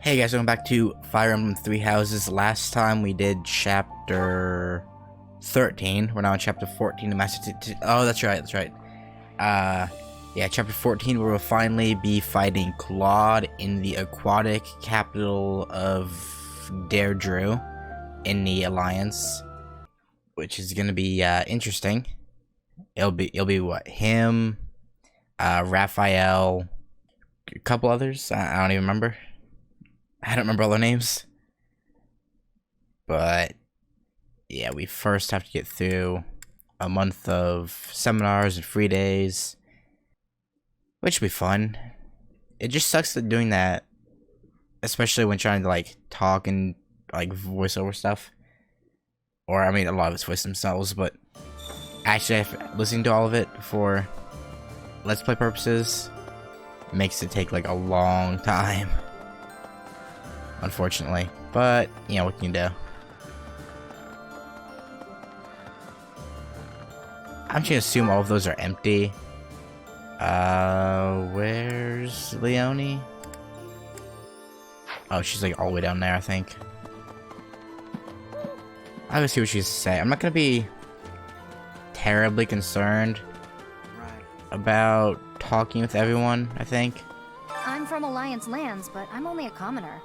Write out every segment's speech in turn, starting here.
Hey guys, welcome back to Fire Emblem Three Houses. Last time we did chapter 13. We're now in chapter 14. Oh, that's right. Yeah, chapter 14, where we'll finally be fighting Claude in the aquatic capital of Deirdre in the Alliance, which is gonna be interesting. It'll be what, him, Raphael, a couple others. I don't even remember. I don't remember all their names. But yeah, we first have to get through a month of seminars and free days, which will be fun. It just sucks that doing that, especially when trying to like talk and like voiceover stuff. Or I mean, a lot of it's voice themselves, but actually listening to all of it for let's play purposes makes it take like a long time. Unfortunately, but you know what can you do? I'm just gonna assume all of those are empty. Where's Leonie? Oh, she's like all the way down there, I think. I'll go see what she's saying. I'm not gonna be terribly concerned about talking with everyone, I think. I'm from Alliance lands, but I'm only a commoner.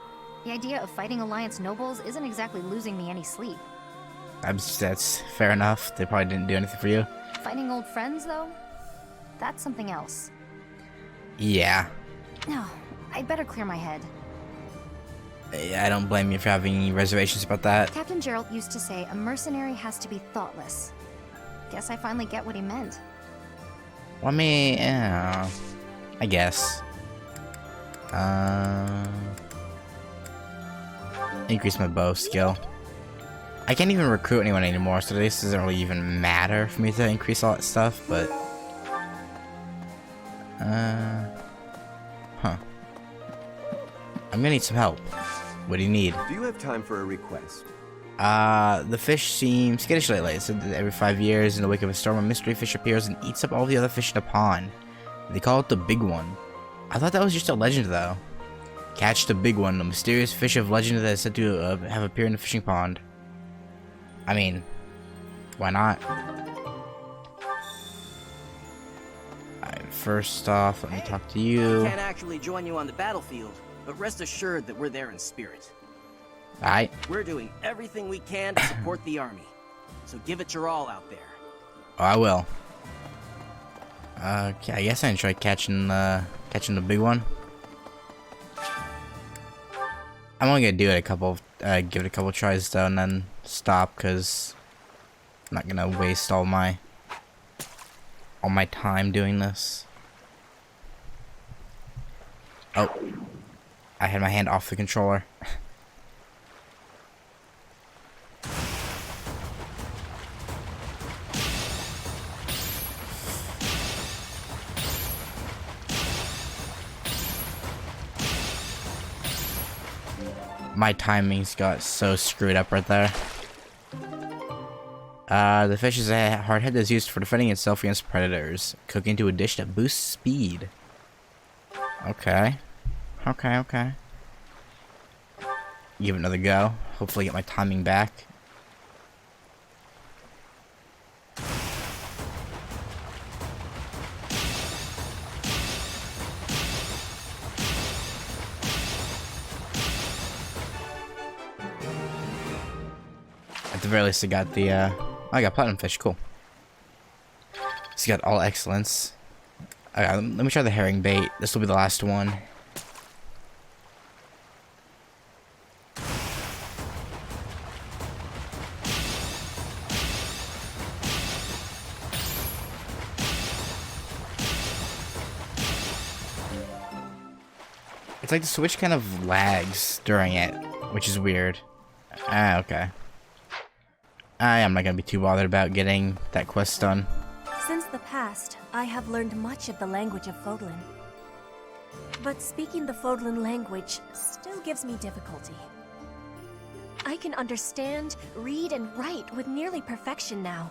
The idea of fighting Alliance nobles isn't exactly losing me any sleep. That's fair enough. They probably didn't do anything for you. Fighting old friends, though? That's something else. Yeah. No, I'd better clear my head. I don't blame you for having any reservations about that. Captain Gerald used to say a mercenary has to be thoughtless. Guess I finally get what he meant. Well, I mean, yeah, I guess. Increase my bow skill. I can't even recruit anyone anymore, so this doesn't really even matter for me to increase all that stuff, but... Huh. I'm gonna need some help. What do you need? Do you have time for a request? The fish seem skittish lately. So every 5 years, in the wake of a storm, a mystery fish appears and eats up all the other fish in the pond. They call it the Big One. I thought that was just a legend, though. Catch the Big One, a mysterious fish of legend that is said to have appeared in the fishing pond. I mean, why not? Alright, first off, let me talk to you. We can't actually join you on the battlefield, but rest assured that we're there in spirit. Alright. We're doing everything we can to support the army, so give it your all out there. Oh, I will. Okay, I guess I can try catching the Big One. I'm only gonna do it give it a couple tries though, and then stop, cause I'm not gonna waste all my time doing this. Oh, I had my hand off the controller. My timings got so screwed up right there. The fish is a hardhead that's used for defending itself against predators. Cook into a dish that boosts speed. Okay. Okay. Give it another go. Hopefully get my timing back. At the very least, I got the, I got platinum fish, cool. It's got all excellence. Alright, let me try the herring bait. This will be the last one. It's like the Switch kind of lags during it, which is weird. Ah, okay. I am not gonna be too bothered about getting that quest done. Since the past, I have learned much of the language of Fodlan. But speaking the Fodlan language still gives me difficulty. I can understand, read, and write with nearly perfection now.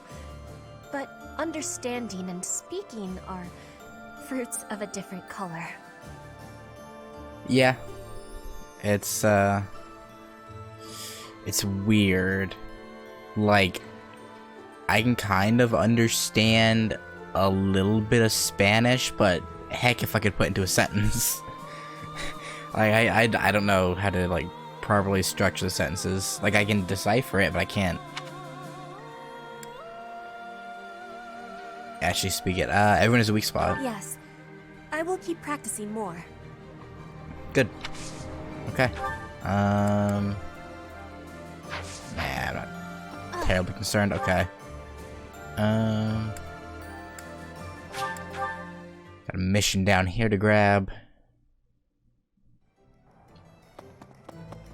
But understanding and speaking are fruits of a different color. Yeah. It's weird. Like, I can kind of understand a little bit of Spanish, but heck if I could put into a sentence. Like, I don't know how to, like, properly structure the sentences. Like, I can decipher it, but I can't actually speak it. Everyone has a weak spot. Yes. I will keep practicing more. Good. Okay. Nah, I'm not terribly concerned. Okay. Got a mission down here to grab.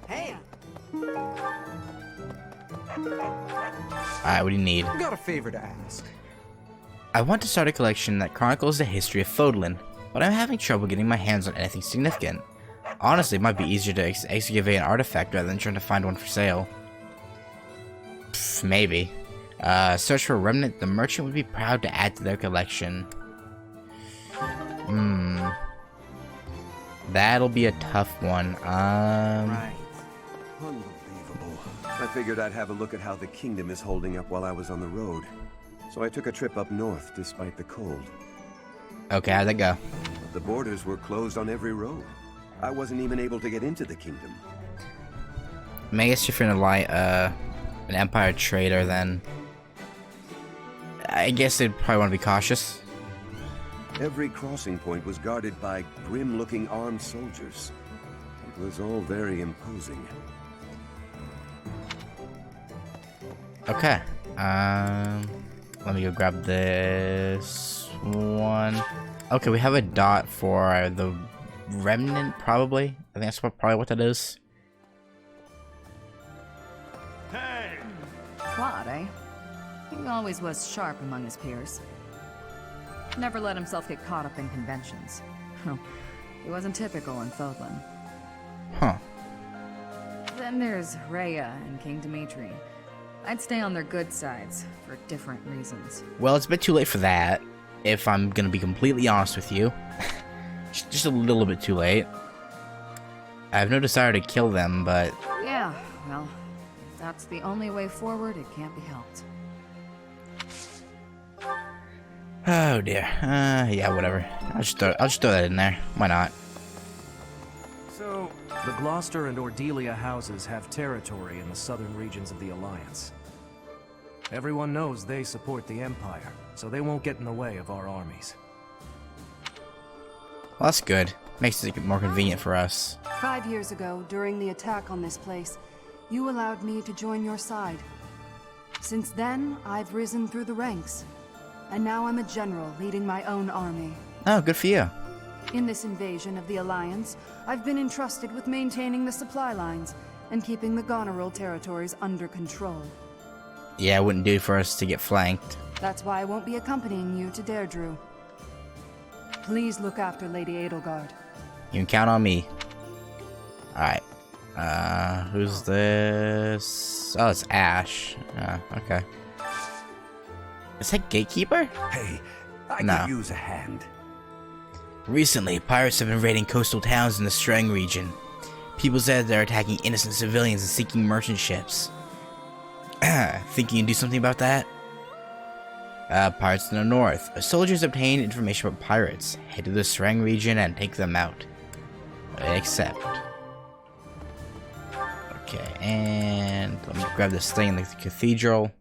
Hey, Alright, what do you need? Got a favor to ask. I want to start a collection that chronicles the history of Fodlan, but I'm having trouble getting my hands on anything significant. Honestly, it might be easier to excavate an artifact rather than trying to find one for sale. Pff, maybe. Search for a remnant the merchant would be proud to add to their collection. That'll be a tough one. right. Unbelievable. I figured I'd have a look at how the kingdom is holding up while I was on the road. So I took a trip up north despite the cold. Okay, how'd that go? The borders were closed on every road. I wasn't even able to get into the kingdom. I mean, I guess if you're an Empire trader, then I guess they'd probably want to be cautious. Every crossing point was guarded by grim-looking armed soldiers. It was all very imposing. Okay. Let me go grab this one. Okay, we have a dot for the remnant, probably. I think that's probably what that is. Claude, eh? He always was sharp among his peers. Never let himself get caught up in conventions. He wasn't typical in Fodlan. Huh. Then there's Rhea and King Dimitri. I'd stay on their good sides, for different reasons. Well, it's a bit too late for that, if I'm gonna be completely honest with you. Just a little bit too late. I have no desire to kill them, but... Yeah, well, if that's the only way forward, it can't be helped. Oh dear. Yeah, whatever. I'll just throw that in there. Why not? So, the Gloucester and Ordelia houses have territory in the southern regions of the Alliance. Everyone knows they support the Empire, so they won't get in the way of our armies. Well, that's good. Makes it more convenient for us. 5 years ago, during the attack on this place, you allowed me to join your side. Since then, I've risen through the ranks. And now I'm a general leading my own army. Oh, good for you. In this invasion of the Alliance, I've been entrusted with maintaining the supply lines and keeping the Goneril territories under control. Yeah, it wouldn't do for us to get flanked. That's why I won't be accompanying you to Deirdre. Please look after Lady Edelgard. You can count on me. Alright. Who's this? Oh, it's Ash. Okay. Is that Gatekeeper? Hey, I No. could use a hand. Recently, pirates have been raiding coastal towns in the Strang region. People said they're attacking innocent civilians and sinking merchant ships. Think you can do something about that? Pirates in the north. Soldiers obtain information about pirates. Head to the Strang region and take them out. Accept. Okay, and let me grab this thing in the cathedral.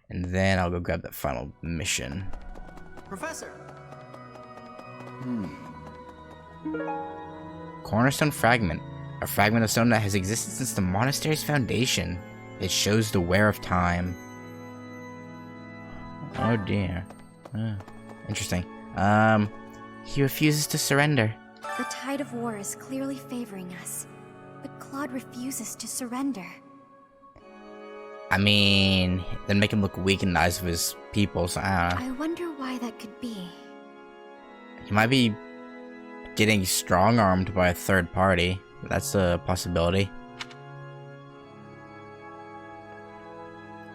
And then I'll go grab that final mission. Professor! Cornerstone Fragment. A fragment of stone that has existed since the monastery's foundation. It shows the wear of time. Oh dear. Interesting. He refuses to surrender. The tide of war is clearly favoring us, but Claude refuses to surrender. I mean, then make him look weak in the eyes of his people, so I don't know. I wonder why that could be. He might be getting strong-armed by a third party. That's a possibility.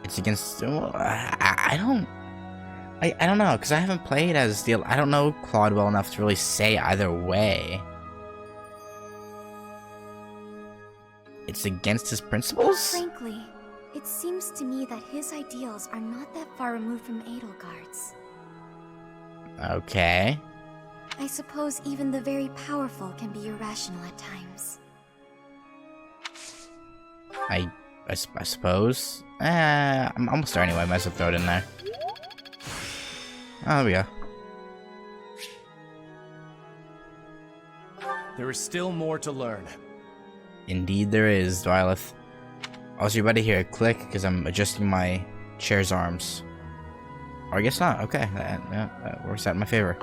It's against... Well, I don't know, because I haven't played as the... I don't know Claude well enough to really say either way. it's against his principles? Frankly, it seems to me that his ideals are not that far removed from Edelgard's. Okay. I suppose even the very powerful can be irrational at times. I suppose. I'm almost there anyway. Might as well throw it in there. Oh, there we go. There is still more to learn. Indeed there is, Dwylith. Also, you better hear a click, because I'm adjusting my chair's arms. Or I guess not. Okay, that works out in my favor.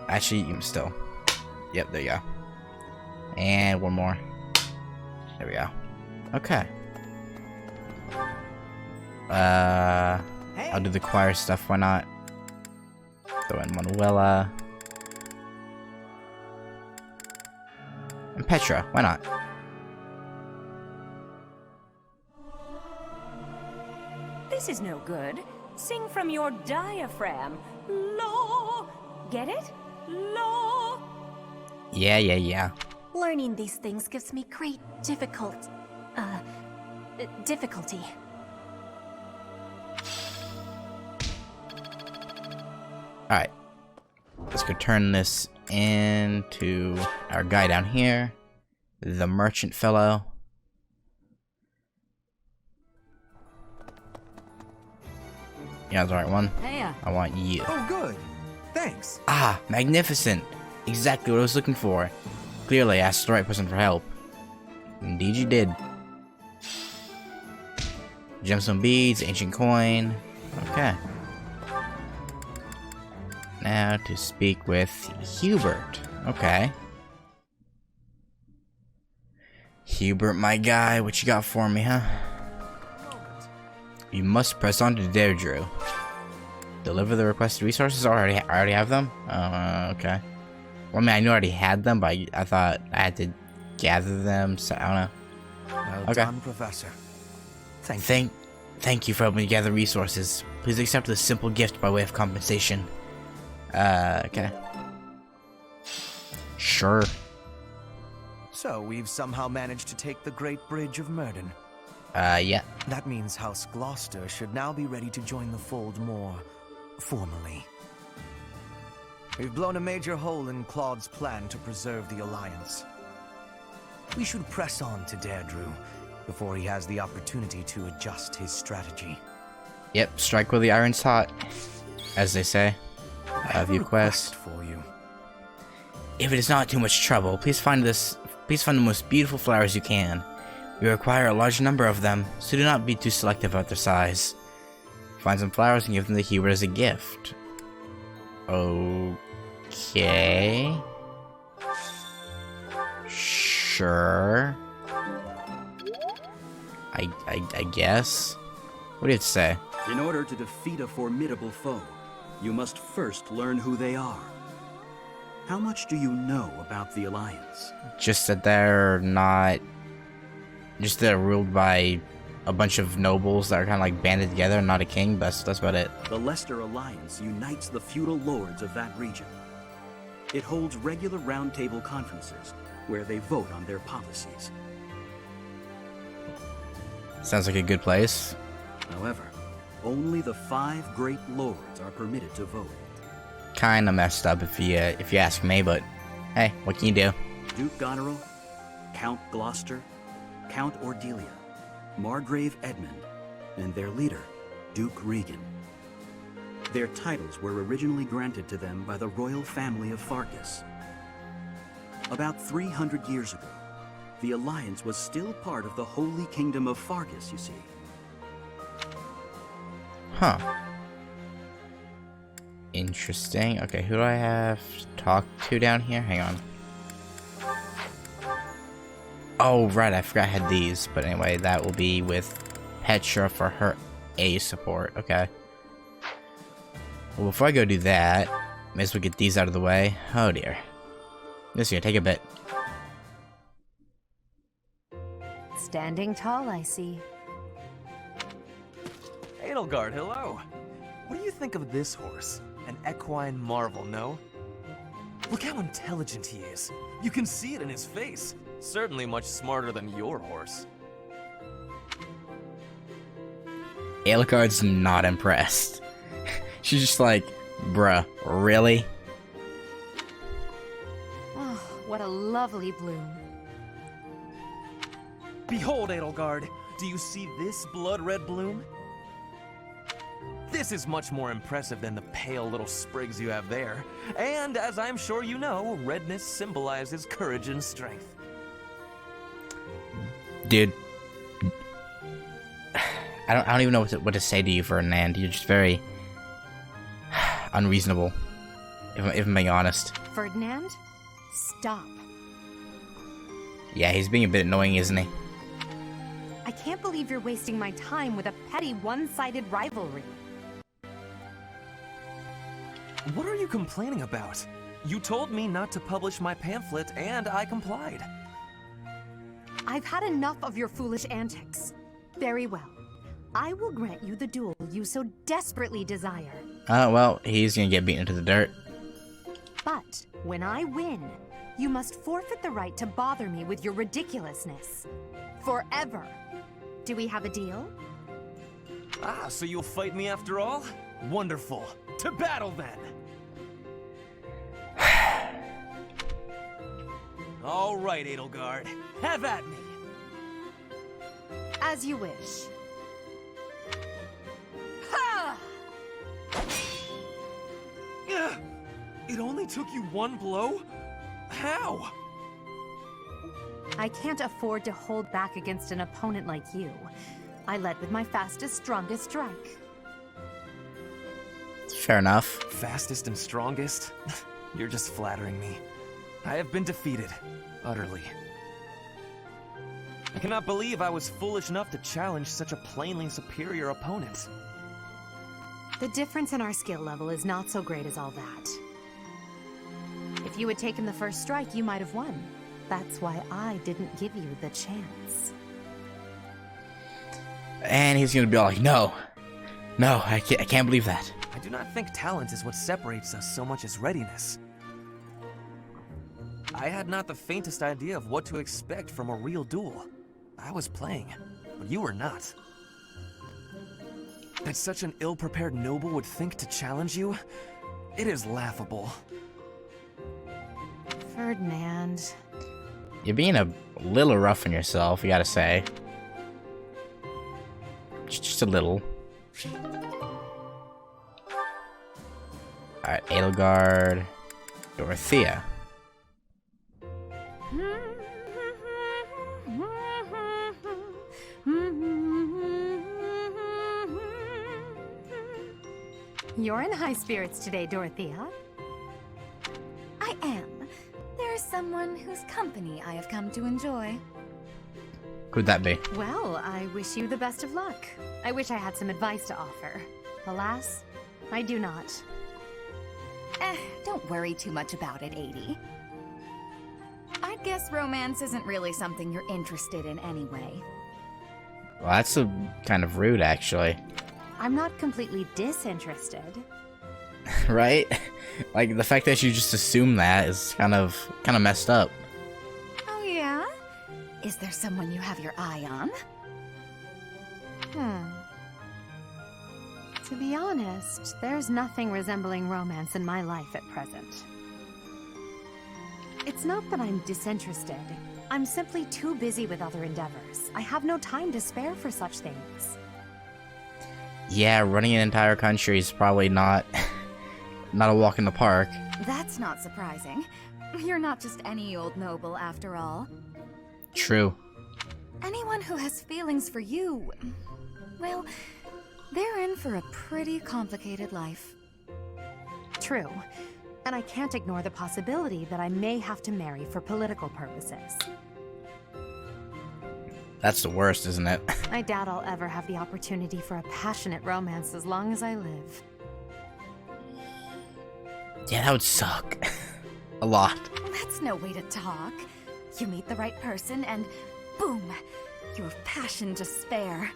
Actually, still. Yep, there you go. And one more. There we go. Okay. I'll do the choir stuff, why not? Throw in Manuela. And Petra, why not? This is no good. Sing from your diaphragm. Lo! Get it? Lo! Yeah. Learning these things gives me great difficulty. Alright. Let's go turn this into our guy down here. The merchant fellow. Yeah, that's the right one. Hey, I want you. Oh, good. Thanks. Ah, magnificent. Exactly what I was looking for. Clearly, I asked the right person for help. Indeed you did. Gemstone beads, ancient coin. Okay. Now to speak with Hubert. Okay. Hubert, my guy, what you got for me, huh? You must press on to Deirdre. Deliver the requested resources? I already have them? Okay. Well, I mean, I knew I already had them, but I thought I had to gather them, so I don't know. Well done, Professor. Thank you for helping me gather resources. Please accept this simple gift by way of compensation. Okay. Sure. So, we've somehow managed to take the Great Bridge of Myrden. Yeah. That means House Gloucester should now be ready to join the fold more formally. We've blown a major hole in Claude's plan to preserve the Alliance. We should press on to Deirdre before he has the opportunity to adjust his strategy. Yep, strike while the iron's hot, as they say. I have a request for you. If it is not too much trouble, please find the most beautiful flowers you can. We require a large number of them, so do not be too selective about their size. Find some flowers and give them to Hubert as a gift. Okay. Sure. I guess. What do you have to say? In order to defeat a formidable foe, you must first learn who they are. How much do you know about the Alliance? Just that they're not... Just they're ruled by a bunch of nobles that are kind of like banded together and not a king, but that's about it. The Leicester Alliance unites the feudal lords of that region. It holds regular roundtable conferences where they vote on their policies. Sounds like a good place. However, only the 5 great lords are permitted to vote. Kinda messed up if you ask me, but hey, what can you do? Duke Goneril, Count Gloucester, Count Ordelia, Margrave Edmund, and their leader, Duke Regan. Their titles were originally granted to them by the royal family of Farkas. About 300 years ago, the Alliance was still part of the Holy Kingdom of Farkas, you see. Huh. Interesting. Okay, who do I have to talk to down here? Hang on. Oh, right, I forgot I had these. But anyway, that will be with Petra for her A support. Okay. Well, before I go do that, may as well get these out of the way. Oh, dear. This is gonna take a bit. Standing tall, I see. Look how intelligent he is. You can see it in his face. Certainly much smarter than your horse. Alucard's not impressed. She's just like, bruh, really? Oh, what a lovely bloom. Behold, Edelgard. Do you see this blood-red bloom? This is much more impressive than the pale little sprigs you have there. And, as I'm sure you know, redness symbolizes courage and strength. Dude. I don't even know what to say to you, Ferdinand. You're just very unreasonable, if I'm being honest. Ferdinand? Stop. Yeah, he's being a bit annoying, isn't he? I can't believe you're wasting my time with a petty one-sided rivalry. What are you complaining about? You told me not to publish my pamphlet, and I complied. I've had enough of your foolish antics. Very well. I will grant you the duel you so desperately desire. Well, he's gonna get beaten into the dirt. But when I win, you must forfeit the right to bother me with your ridiculousness. Forever. Do we have a deal? Ah, so you'll fight me after all? Wonderful. To battle, then! All right, Edelgard. Have at me! As you wish. Ha! It only took you one blow? How? I can't afford to hold back against an opponent like you. I led with my fastest, strongest strike. Fair enough. Fastest and strongest? You're just flattering me. I have been defeated. Utterly. I cannot believe I was foolish enough to challenge such a plainly superior opponent. The difference in our skill level is not so great as all that. If you had taken the first strike, you might have won. That's why I didn't give you the chance. And he's gonna be all like, no, I can't believe that. I do not think talent is what separates us so much as readiness. I had not the faintest idea of what to expect from a real duel. I was playing, but you were not. That such an ill-prepared noble would think to challenge you? It is laughable. Ferdinand. You're being a little rough on yourself, you gotta say. Just a little. Alright, Edelgard, Dorothea. You're in high spirits today, Dorothea. I am. There is someone whose company I have come to enjoy. Who'd that be? Well, I wish you the best of luck. I wish I had some advice to offer. Alas, I do not. Don't worry too much about it, 80. I guess romance isn't really something you're interested in anyway. Well, that's a kind of rude, actually. I'm not completely disinterested. Right? Like, the fact that you just assume that is kind of messed up. Oh yeah? Is there someone you have your eye on? To be honest, there's nothing resembling romance in my life at present. It's not that I'm disinterested. I'm simply too busy with other endeavors. I have no time to spare for such things. Yeah, running an entire country is probably not a walk in the park. That's not surprising. You're not just any old noble, after all. True. Anyone who has feelings for you, well, they're in for a pretty complicated life. True. And I can't ignore the possibility that I may have to marry for political purposes. That's the worst, isn't it? I doubt I'll ever have the opportunity for a passionate romance as long as I live. Yeah, that would suck. A lot. That's no way to talk. You meet the right person and boom, you have passion to spare.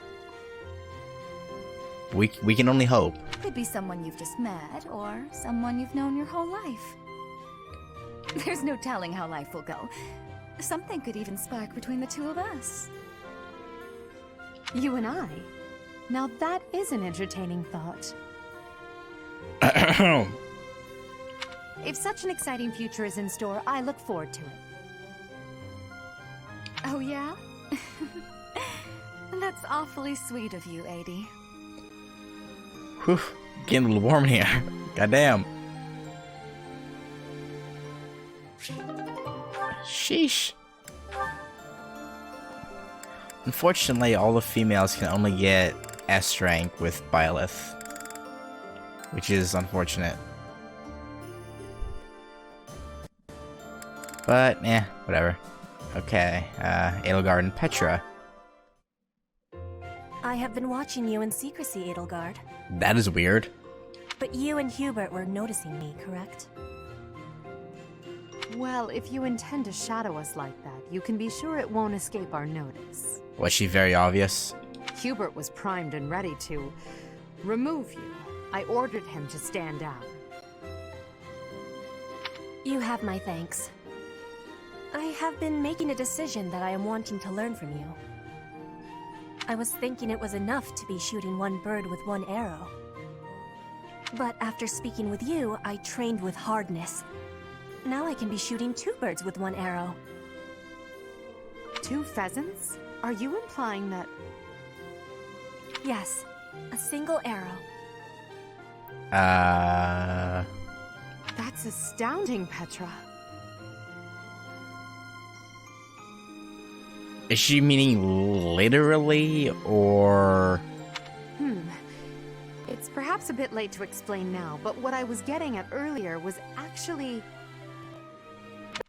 We can only hope. Could be someone you've just met or someone you've known your whole life. There's no telling how life will go. Something could even spark between the two of us. You and I? Now that is an entertaining thought. If such an exciting future is in store, I look forward to it. Oh, yeah? That's awfully sweet of you, Adie. Whew, getting a little warm in here. Goddamn. Sheesh. Unfortunately, all the females can only get S rank with Byleth, which is unfortunate. But, whatever. Okay, Edelgard and Petra. I have been watching you in secrecy, Edelgard. That is weird. But you and Hubert were noticing me, correct? Well, if you intend to shadow us like that, you can be sure it won't escape our notice. Was she very obvious? Hubert was primed and ready to remove you. I ordered him to stand down. You have my thanks. I have been making a decision that I am wanting to learn from you. I was thinking it was enough to be shooting one bird with one arrow. But after speaking with you, I trained with hardness. Now I can be shooting 2 birds with 1 arrow. 2 pheasants? Are you implying that... Yes, a single arrow. That's astounding, Petra. Is she meaning literally, or... It's perhaps a bit late to explain now, but what I was getting at earlier was actually...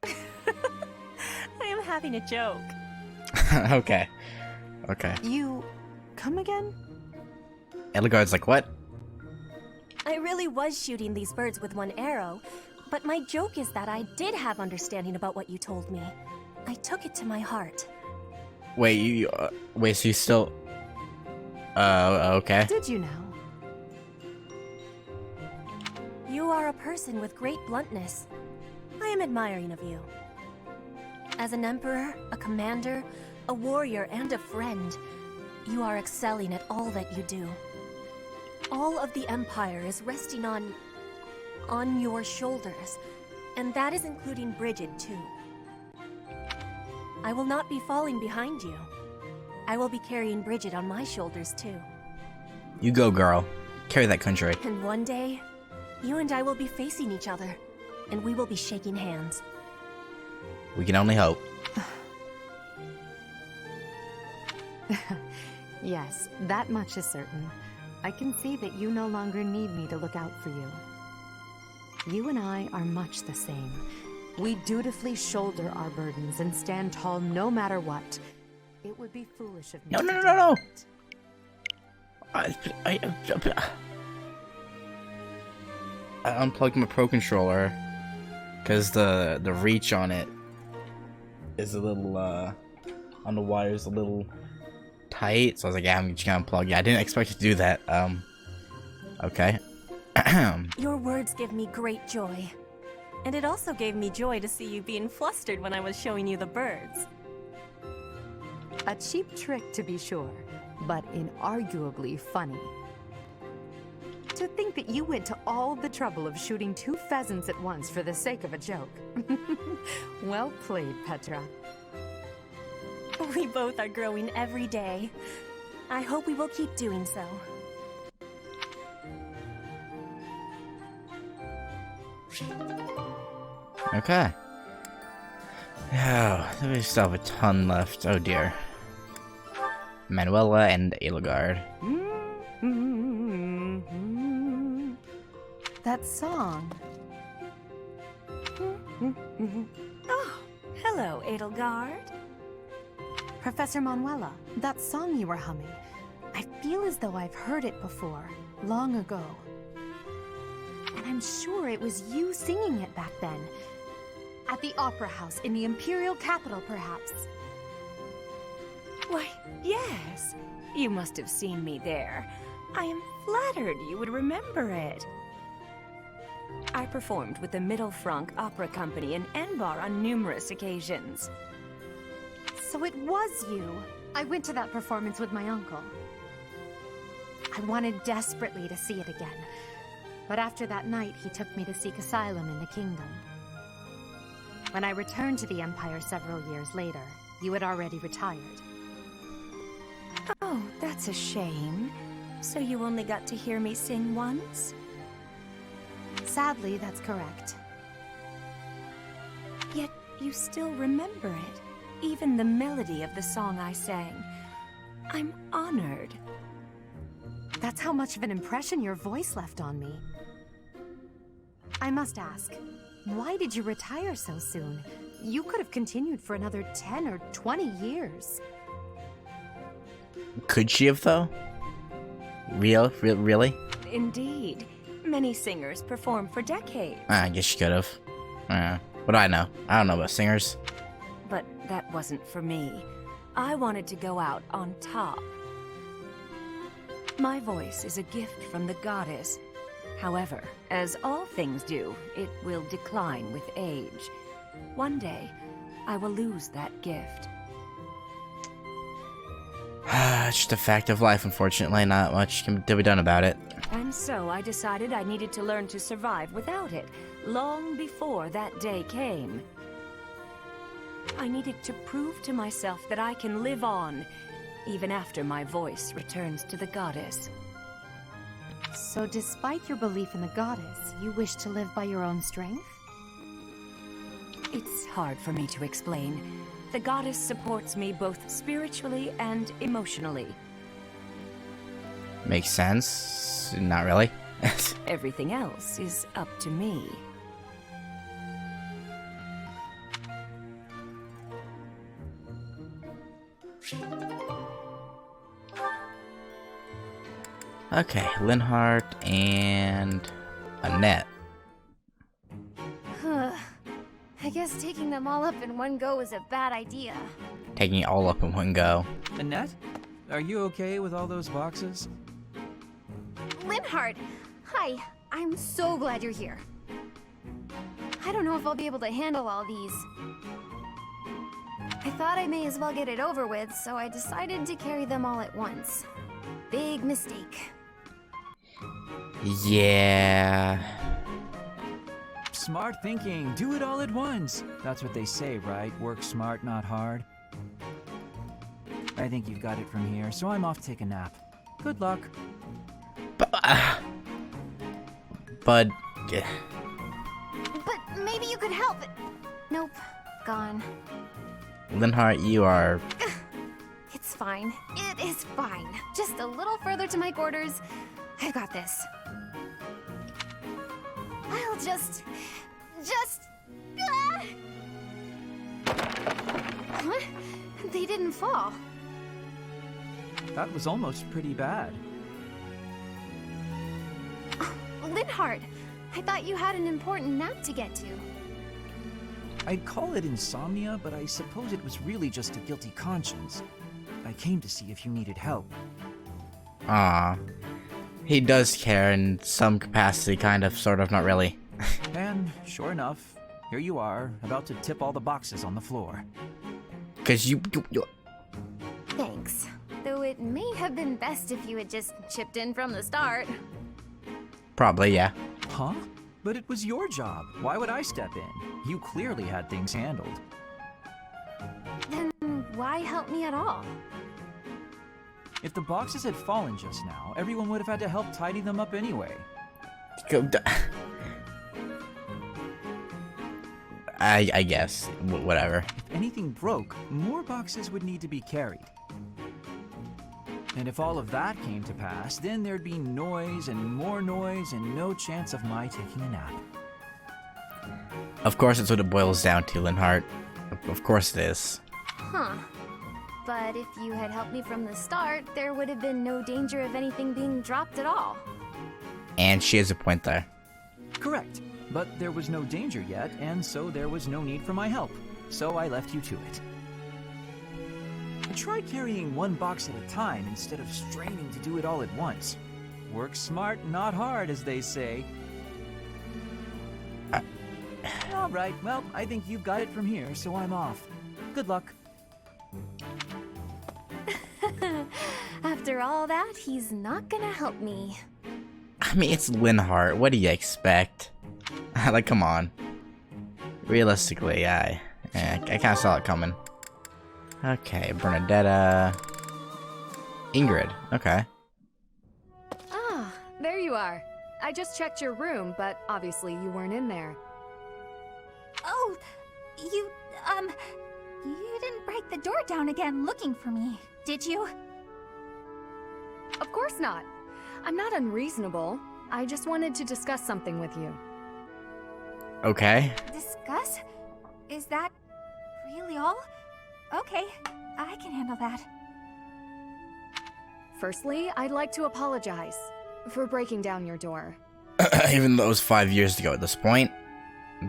I am having a joke. Okay. You... come again? Edelgard's like, what? I really was shooting these birds with 1 arrow, but my joke is that I did have understanding about what you told me. I took it to my heart. Wait, so you still... okay. Did you know? You are a person with great bluntness. I am admiring of you. As an emperor, a commander, a warrior, and a friend, you are excelling at all that you do. All of the Empire is resting on your shoulders, and that is including Brigid, too. I will not be falling behind you. I will be carrying Brigid on my shoulders, too. You go, girl. Carry that country. And one day, you and I will be facing each other, and we will be shaking hands. We can only hope. Yes, that much is certain. I can see that you no longer need me to look out for you. You and I are much the same. We dutifully shoulder our burdens and stand tall no matter what. It would be foolish of me to No. I unplugged my Pro Controller because the reach on it is a little on the wires a little tight, so I was like, yeah, I'm just gonna unplug it. I didn't expect it to do that. Okay. Your words give me great joy. And it also gave me joy to see you being flustered when I was showing you the birds. A cheap trick, to be sure, but inarguably funny. To think that you went to all the trouble of shooting 2 pheasants at once for the sake of a joke. Well played, Petra. We both are growing every day. I hope we will keep doing so. Okay. Oh, we still have a ton left. Oh dear. Manuela and Edelgard. That song. Oh, hello, Edelgard. Professor Manuela, that song you were humming. I feel as though I've heard it before, long ago. And I'm sure it was you singing it back then. At the Opera House in the Imperial capital, perhaps. Why, yes. You must have seen me there. I am flattered you would remember it. I performed with the Middle Franc Opera Company in Enbar on numerous occasions. So it was you. I went to that performance with my uncle. I wanted desperately to see it again. But after that night, he took me to seek asylum in the kingdom. When I returned to the Empire several years later, you had already retired. Oh, that's a shame. So you only got to hear me sing once? Sadly, that's correct. Yet you still remember it. Even the melody of the song I sang. I'm honored. That's how much of an impression your voice left on me. I must ask, why did you retire so soon? You could have continued for another 10 or 20 years. Could she have, though? Really? Indeed. Many singers perform for decades. I guess she could have. What do I know? I don't know about singers. But that wasn't for me. I wanted to go out on top. My voice is a gift from the goddess. However, as all things do, it will decline with age. One day, I will lose that gift. It's just a fact of life, unfortunately. Not much can be done about it. And so I decided I needed to learn to survive without it, long before that day came. I needed to prove to myself that I can live on, even after my voice returns to the goddess. So despite your belief in the goddess, you wish to live by your own strength? It's hard for me to explain. The goddess supports me both spiritually and emotionally. Makes sense. Not really. Everything else is up to me. Okay, Linhardt and Annette. I guess taking them all up in one go is a bad idea. Taking it all up in one go. Annette? Are you okay with all those boxes? Linhardt! Hi, I'm so glad you're here. I don't know if I'll be able to handle all these. I thought I may as well get it over with, so I decided to carry them all at once. Big mistake. Yeah. Smart thinking. Do it all at once. That's what they say, right? Work smart, not hard. I think you've got it from here, so I'm off to take a nap. Good luck. But yeah. But maybe you could help. Nope, gone. Linhardt, you are... It's fine. It is fine. Just a little further to my quarters. I've got this. I'll just... Ah! What? They didn't fall. That was almost pretty bad. Linhardt, I thought you had an important nap to get to. I'd call it insomnia, but I suppose it was really just a guilty conscience. I came to see if you needed help. Ah, he does care in some capacity, kind of, sort of, not really. And, sure enough, here you are, about to tip all the boxes on the floor. Cause you... Thanks. Though it may have been best if you had just chipped in from the start. Probably, yeah. Huh? But it was your job. Why would I step in? You clearly had things handled. Then why help me at all? If the boxes had fallen just now, everyone would have had to help tidy them up anyway. I guess. Whatever. If anything broke, more boxes would need to be carried. And if all of that came to pass, then there'd be noise and no chance of my taking a nap. Of course, that's what it boils down to, Linhardt. Of course it is. Huh. But if you had helped me from the start, there would have been no danger of anything being dropped at all. And she has a point there. Correct. But there was no danger yet, and so there was no need for my help. So I left you to it. Try carrying one box at a time instead of straining to do it all at once. Work smart, not hard, as they say. Alright, well, I think you've got it from here, so I'm off. Good luck. After all that, he's not gonna help me. I mean, it's Linhart. What do you expect? Like, come on. Realistically, I kind of saw it coming. Okay, Bernadetta. Ingrid. Okay. Ah, there you are. I just checked your room, but obviously you weren't in there. Oh, you didn't break the door down again looking for me, did you? Of course not. I'm not unreasonable. I just wanted to discuss something with you. Okay. Discuss? Is that really all? Okay, I can handle that. Firstly, I'd like to apologize for breaking down your door. Even though it was 5 years ago at this point.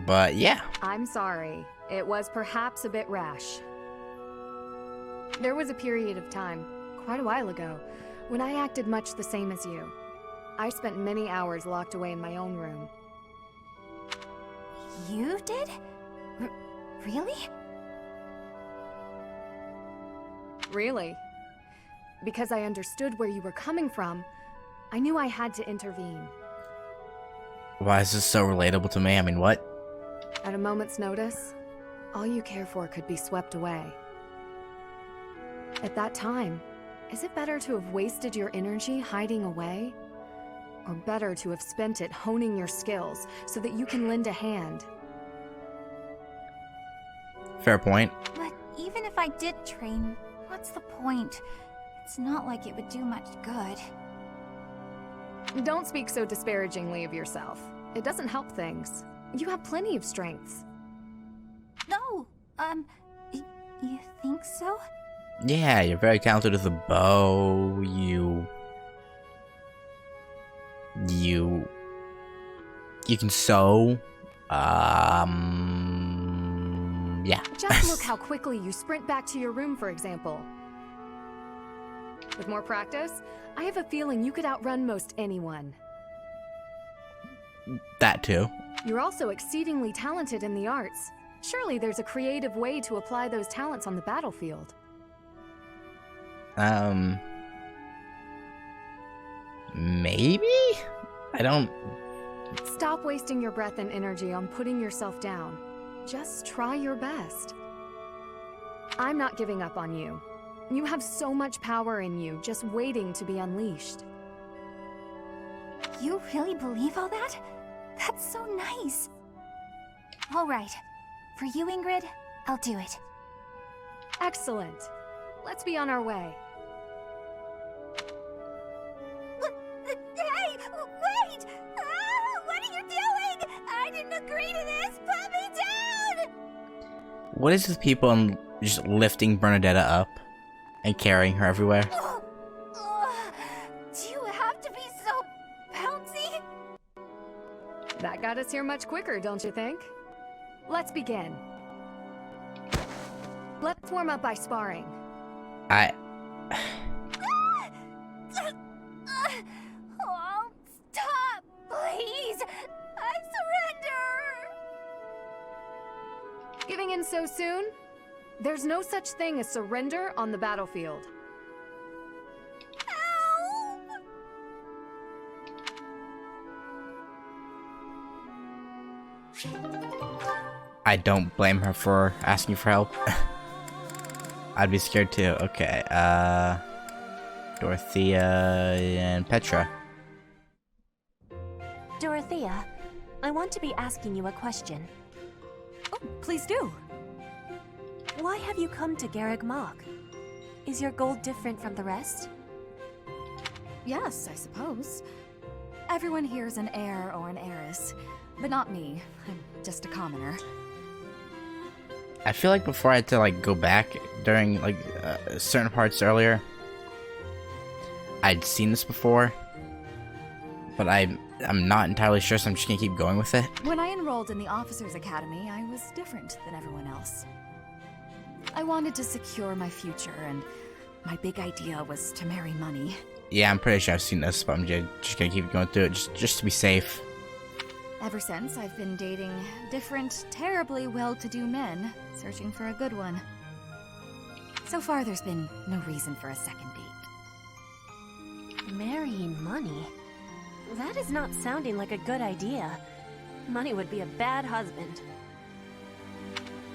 But yeah. I'm sorry. It was perhaps a bit rash. There was a period of time, quite a while ago, when I acted much the same as you. I spent many hours locked away in my own room. You did? Really? Really? Because I understood where you were coming from, I knew I had to intervene. Why is this so relatable to me? I mean, what? At a moment's notice, all you care for could be swept away. At that time, is it better to have wasted your energy hiding away? Or better to have spent it honing your skills so that you can lend a hand? Fair point. But even if I did train, what's the point? It's not like it would do much good. Don't speak so disparagingly of yourself. It doesn't help things. You have plenty of strengths. No, you think so? Yeah, you're very talented with a bow. You can sew. Yeah. Just look how quickly you sprint back to your room, for example. With more practice, I have a feeling you could outrun most anyone. That too. You're also exceedingly talented in the arts. Surely there's a creative way to apply those talents on the battlefield. Maybe? I don't... Stop wasting your breath and energy on putting yourself down. Just try your best. I'm not giving up on you. You have so much power in you, just waiting to be unleashed. You really believe all that? That's so nice. All right. For you, Ingrid, I'll do it. Excellent. Let's be on our way. Hey! Wait! Ah, what are you doing? I didn't agree to this! Put me down! What is with people and just lifting Bernadetta up and carrying her everywhere? Do you have to be so bouncy? That got us here much quicker, don't you think? Let's begin. Let's warm up by sparring. Oh, stop! Please! I surrender! Giving in so soon? There's no such thing as surrender on the battlefield. I don't blame her for asking for help. I'd be scared too. Okay, Dorothea and Petra. Dorothea, I want to be asking you a question. Oh, please do. Why have you come to Garreg Mach? Is your goal different from the rest? Yes, I suppose. Everyone here is an heir or an heiress, but not me. I'm just a commoner. I feel like before I had to like go back during like certain parts earlier, I'd seen this before, but I'm not entirely sure, so I'm just gonna keep going with it. When I enrolled in the Officers Academy, I was different than everyone else. I wanted to secure my future, and my big idea was to marry money. Yeah, I'm pretty sure I've seen this, but I'm just gonna keep going through it just to be safe. Ever since, I've been dating different, terribly well-to-do men, searching for a good one. So far, there's been no reason for a second date. Marrying money? That is not sounding like a good idea. Money would be a bad husband.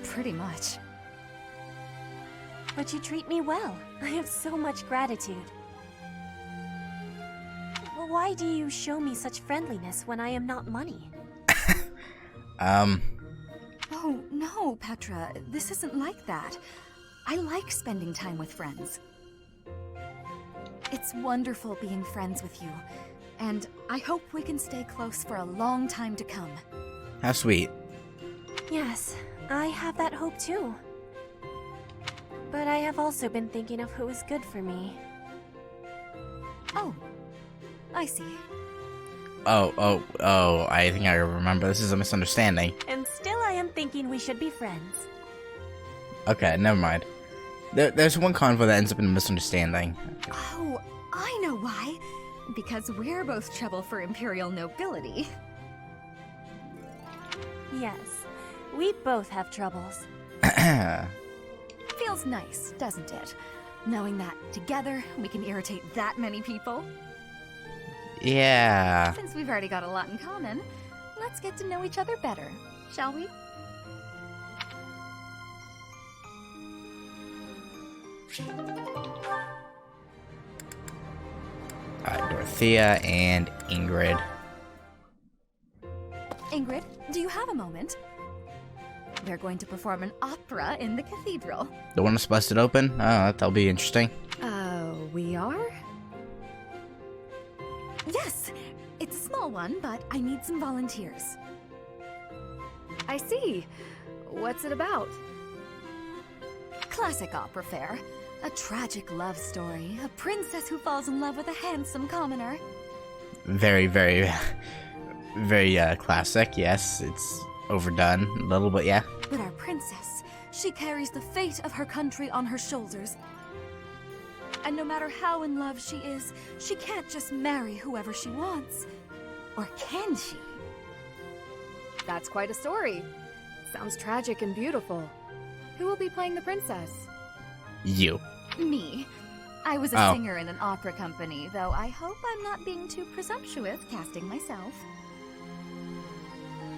Pretty much. But you treat me well. I have so much gratitude. Well, why do you show me such friendliness when I am not money? Oh, no, Petra. This isn't like that. I like spending time with friends. It's wonderful being friends with you, and I hope we can stay close for a long time to come. How sweet. Yes, I have that hope too. But I have also been thinking of who is good for me. Oh, I see. Oh, I think I remember. This is a misunderstanding. And still I am thinking we should be friends. Okay, never mind. There's one convo that ends up in a misunderstanding. Oh, I know why. Because we're both trouble for Imperial nobility. Yes, we both have troubles. Feels nice, doesn't it? Knowing that together we can irritate that many people. Yeah. Since we've already got a lot in common, let's get to know each other better, shall we? Dorothea and Ingrid. Ingrid, do you have a moment? We're going to perform an opera in the cathedral. The one that's busted open? Oh, that'll be interesting. We are? Yes! It's a small one, but I need some volunteers. I see. What's it about? Classic opera fare. A tragic love story. A princess who falls in love with a handsome commoner. Very, very, very classic. Yes, it's overdone a little, but yeah. But our princess, she carries the fate of her country on her shoulders. And no matter how in love she is, she can't just marry whoever she wants. Or can she? That's quite a story. Sounds tragic and beautiful. Who will be playing the princess? You. Me. I was a singer in an opera company, though I hope I'm not being too presumptuous casting myself.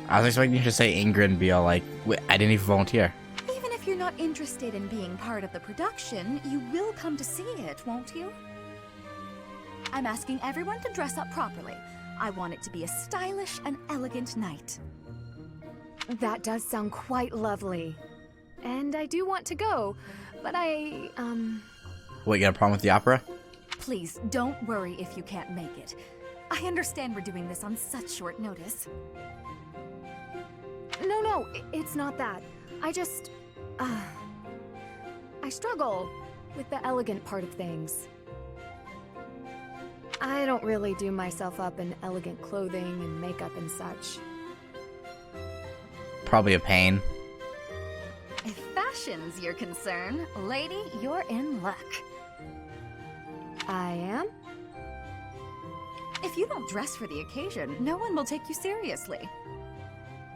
I was expecting you to say Ingrid and be all like, I didn't even volunteer. Even if you're not interested in being part of the production, you will come to see it, won't you? I'm asking everyone to dress up properly. I want it to be a stylish and elegant night. That does sound quite lovely. And I do want to go, but What, you got a problem with the opera? Please, don't worry if you can't make it. I understand we're doing this on such short notice. No, it's not that. I struggle with the elegant part of things. I don't really do myself up in elegant clothing and makeup and such. Probably a pain. If fashion's your concern, lady, you're in luck. I am? If you don't dress for the occasion, no one will take you seriously.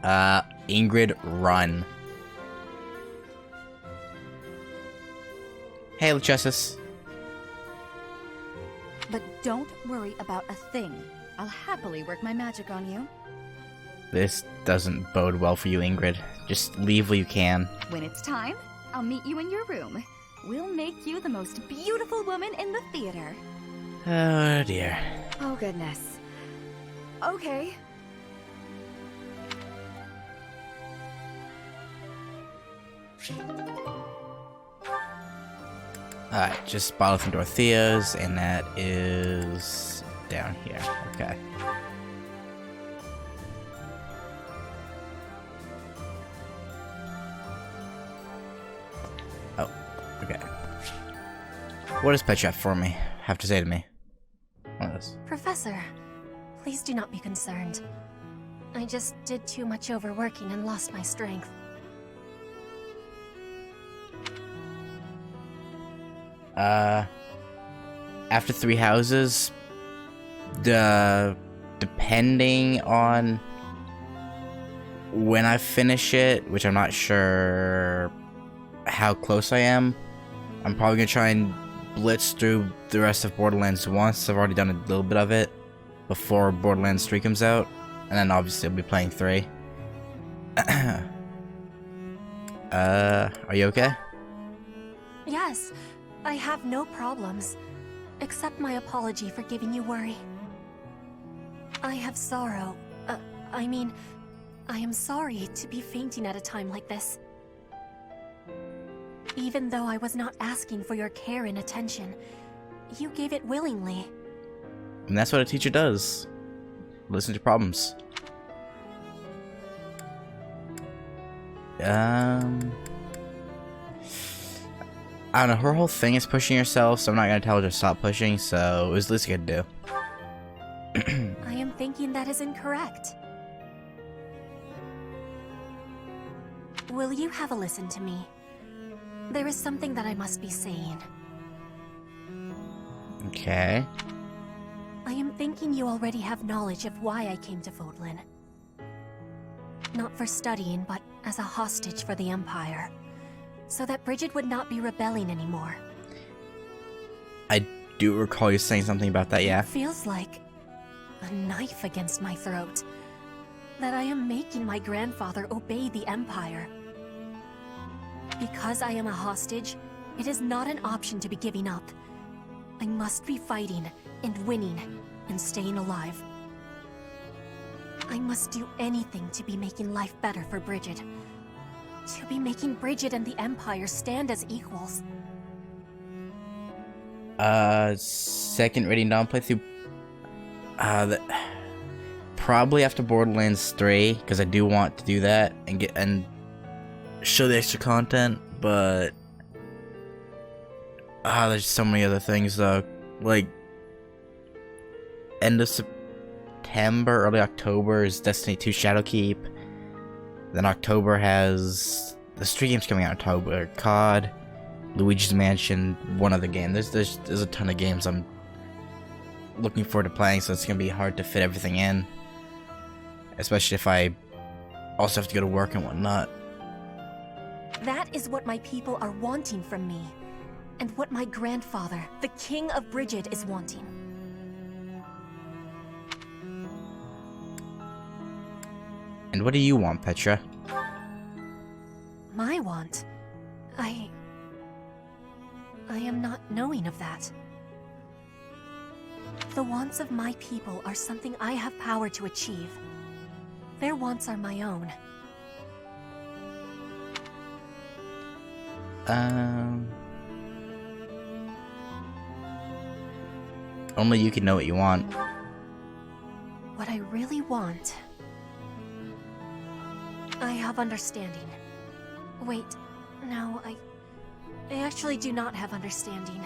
Ingrid, run. Hey, Justice. But don't worry about a thing. I'll happily work my magic on you. This doesn't bode well for you, Ingrid. Just leave where you can. When it's time, I'll meet you in your room. We'll make you the most beautiful woman in the theater. Oh, dear. Oh, goodness. Okay. Alright, just bottle from Dorothea's, and that is down here. Okay. Oh, okay. What does Petra have to say to me? What is this? Professor, please do not be concerned. I just did too much overworking and lost my strength. After 3 houses, depending on when I finish it, which I'm not sure how close I am, I'm probably gonna try and blitz through the rest of Borderlands once. I've already done a little bit of it before Borderlands 3 comes out, and then obviously I'll be playing 3. Are you okay? Yes, I have no problems. Accept my apology for giving you worry. I have sorrow. I am sorry to be fainting at a time like this. Even though I was not asking for your care and attention, you gave it willingly. And that's what a teacher does. Listen to problems. I don't know, her whole thing is pushing herself, so I'm not gonna tell her to stop pushing, so it was the least I could do. I am thinking that is incorrect. Will you have a listen to me? There is something that I must be saying. Okay. I am thinking you already have knowledge of why I came to Fodlan. Not for studying, but as a hostage for the Empire. So that Bridget would not be rebelling anymore. I do recall you saying something about that, yeah. It feels like a knife against my throat. That I am making my grandfather obey the Empire. Because I am a hostage, it is not an option to be giving up. I must be fighting, and winning, and staying alive. I must do anything to be making life better for Bridget. To be making Bridget and the Empire stand as equals. Second reading down playthrough. Probably after Borderlands 3, because I do want to do that and show the extra content, but there's so many other things though. Like end of September, early October is Destiny 2 Shadowkeep. Then October has the 3 games coming out in October: COD, Luigi's Mansion, one other game. There's a ton of games I'm looking forward to playing, so it's gonna be hard to fit everything in, especially if I also have to go to work and whatnot. That is what my people are wanting from me, and what my grandfather, the King of Bridget, is wanting. And what do you want, Petra? My want? I am not knowing of that. The wants of my people are something I have power to achieve. Their wants are my own. Only you can know what you want. What I really want... I have understanding. Wait, no, I actually do not have understanding.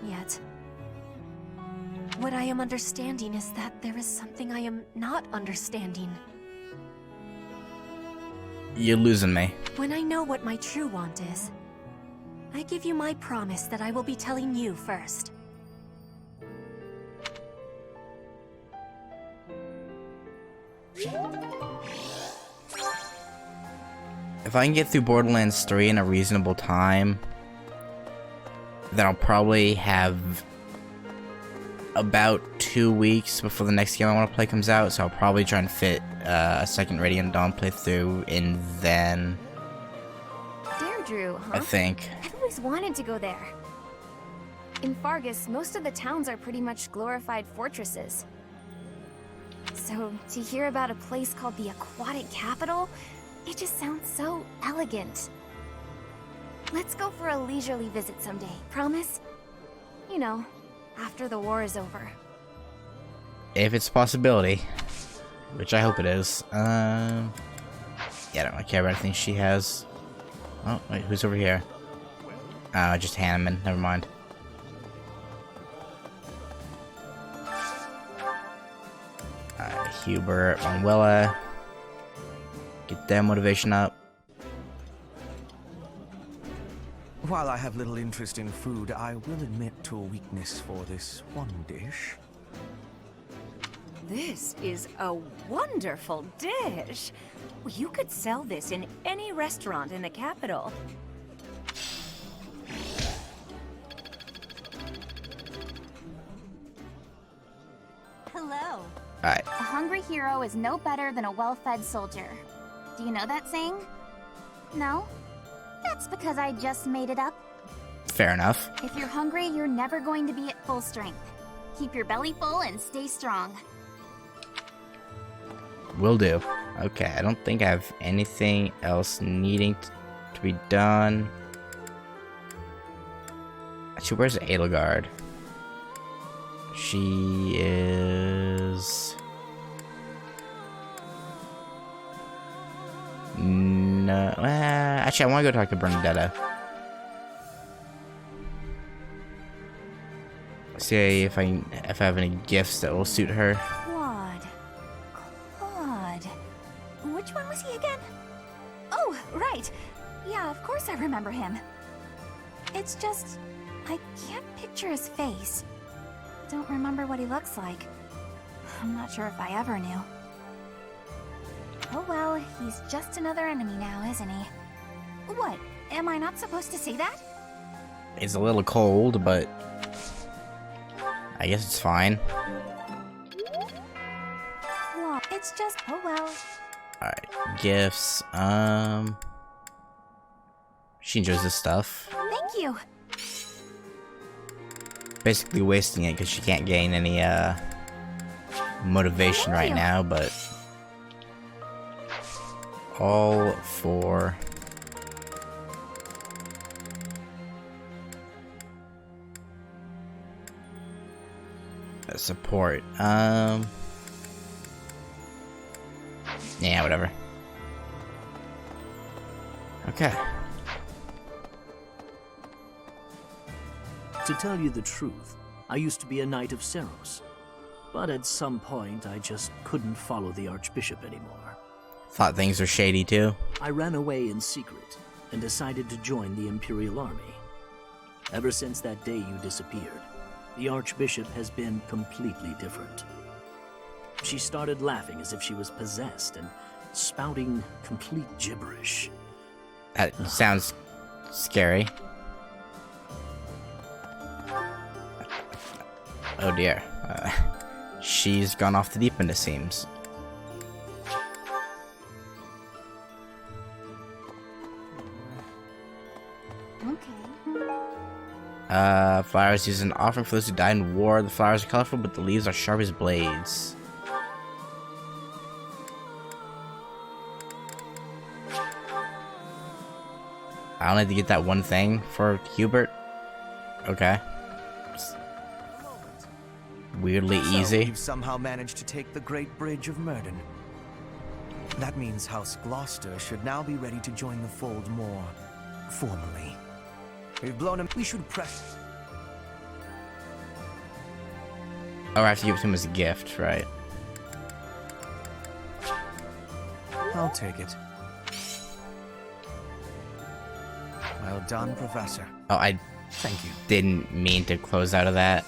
Yet. What I am understanding is that there is something I am not understanding. You're losing me. When I know what my true want is, I give you my promise that I will be telling you first. If I can get through Borderlands 3 in a reasonable time, then I'll probably have about 2 weeks before the next game I want to play comes out, so I'll probably try and fit a second Radiant Dawn playthrough in then. Deirdre, huh? I think. I've always wanted to go there. In Fargus, most of the towns are pretty much glorified fortresses. So, to hear about a place called the Aquatic Capital, it just sounds so elegant. Let's go for a leisurely visit someday, promise? You know, after the war is over. If it's a possibility, which I hope it is. Yeah, I don't really care about anything she has. Oh, wait, who's over here? Just Hanneman, never mind. Hubert, Manuela. Get their motivation up. While I have little interest in food, I will admit to a weakness for this one dish. This is a wonderful dish. You could sell this in any restaurant in the capital. Hello. Alright. A hungry hero is no better than a well-fed soldier. Do you know that saying? No? That's because I just made it up. Fair enough. If you're hungry, you're never going to be at full strength. Keep your belly full and stay strong. Will do. Okay, I don't think I have anything else needing to be done. Actually, where's Edelgard? She is... No, actually, I want to go talk to Bernadetta. See if I have any gifts that will suit her. Claude. Which one was he again? Oh, right. Yeah, of course I remember him. It's just, I can't picture his face. Don't remember what he looks like. I'm not sure if I ever knew. Oh well, he's just another enemy now, isn't he? What? Am I not supposed to say that? It's a little cold, but I guess it's fine. Well, it's just, oh well. Alright, gifts. She enjoys this stuff. Thank you. Basically wasting it because she can't gain any motivation right now, but all for support. Yeah, whatever. Okay. To tell you the truth, I used to be a Knight of Seros. But at some point, I just couldn't follow the Archbishop anymore. Thought things were shady too. I ran away in secret and decided to join the Imperial Army. Ever since that day you disappeared, the Archbishop has been completely different. She started laughing as if she was possessed and spouting complete gibberish. That sounds scary. Oh dear. She's gone off the deep end, it seems. Flowers used an offering for those who died in war. The flowers are colorful, but the leaves are sharp as blades. I only need to get that one thing for Hubert. Okay. Weirdly easy. So you've somehow managed to take the Great Bridge of Murden. That means House Gloucester should now be ready to join the fold more formally. We've blown him. We should press. Oh, I have to give it to him as a gift, right? I'll take it. Well done, Professor. Oh, I thank you. Didn't mean to close out of that.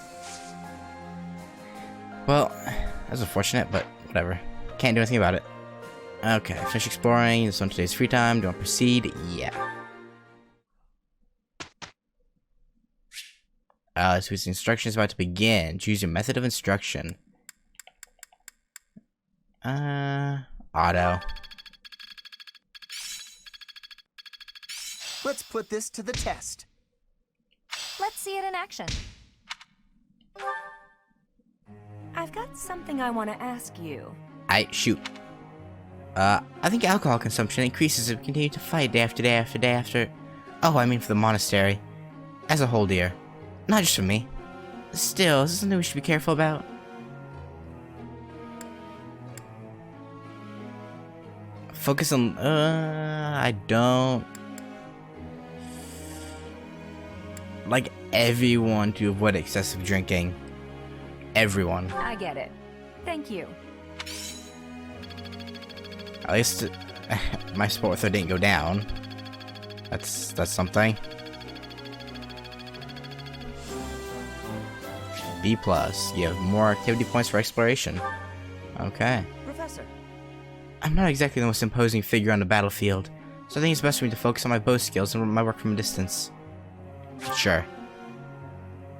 Well, that's unfortunate, but whatever. Can't do anything about it. Okay, finish exploring. This on today's free time. Do you want to proceed? Yeah. So his instruction is about to begin. Choose your method of instruction. Auto. Let's put this to the test. Let's see it in action. I've got something I want to ask you. Shoot. I think alcohol consumption increases if we continue to fight day after day after day after... Oh, I mean for the monastery. As a whole, dear. Not just for me. Still, is this something we should be careful about? Focus on... I don't... like everyone to avoid excessive drinking. Everyone. I get it. Thank you. At least my support with her didn't go down. That's something. B+. You have more activity points for exploration. Okay. Professor. I'm not exactly the most imposing figure on the battlefield, so I think it's best for me to focus on my bow skills and my work from a distance. Sure.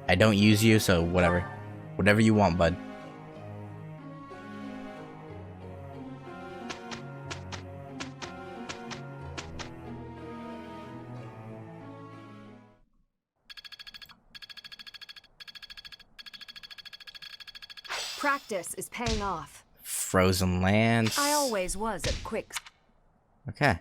I don't use you, so whatever. Whatever you want, bud. Practice is paying off. Frozen lands. I always was at quick. Okay.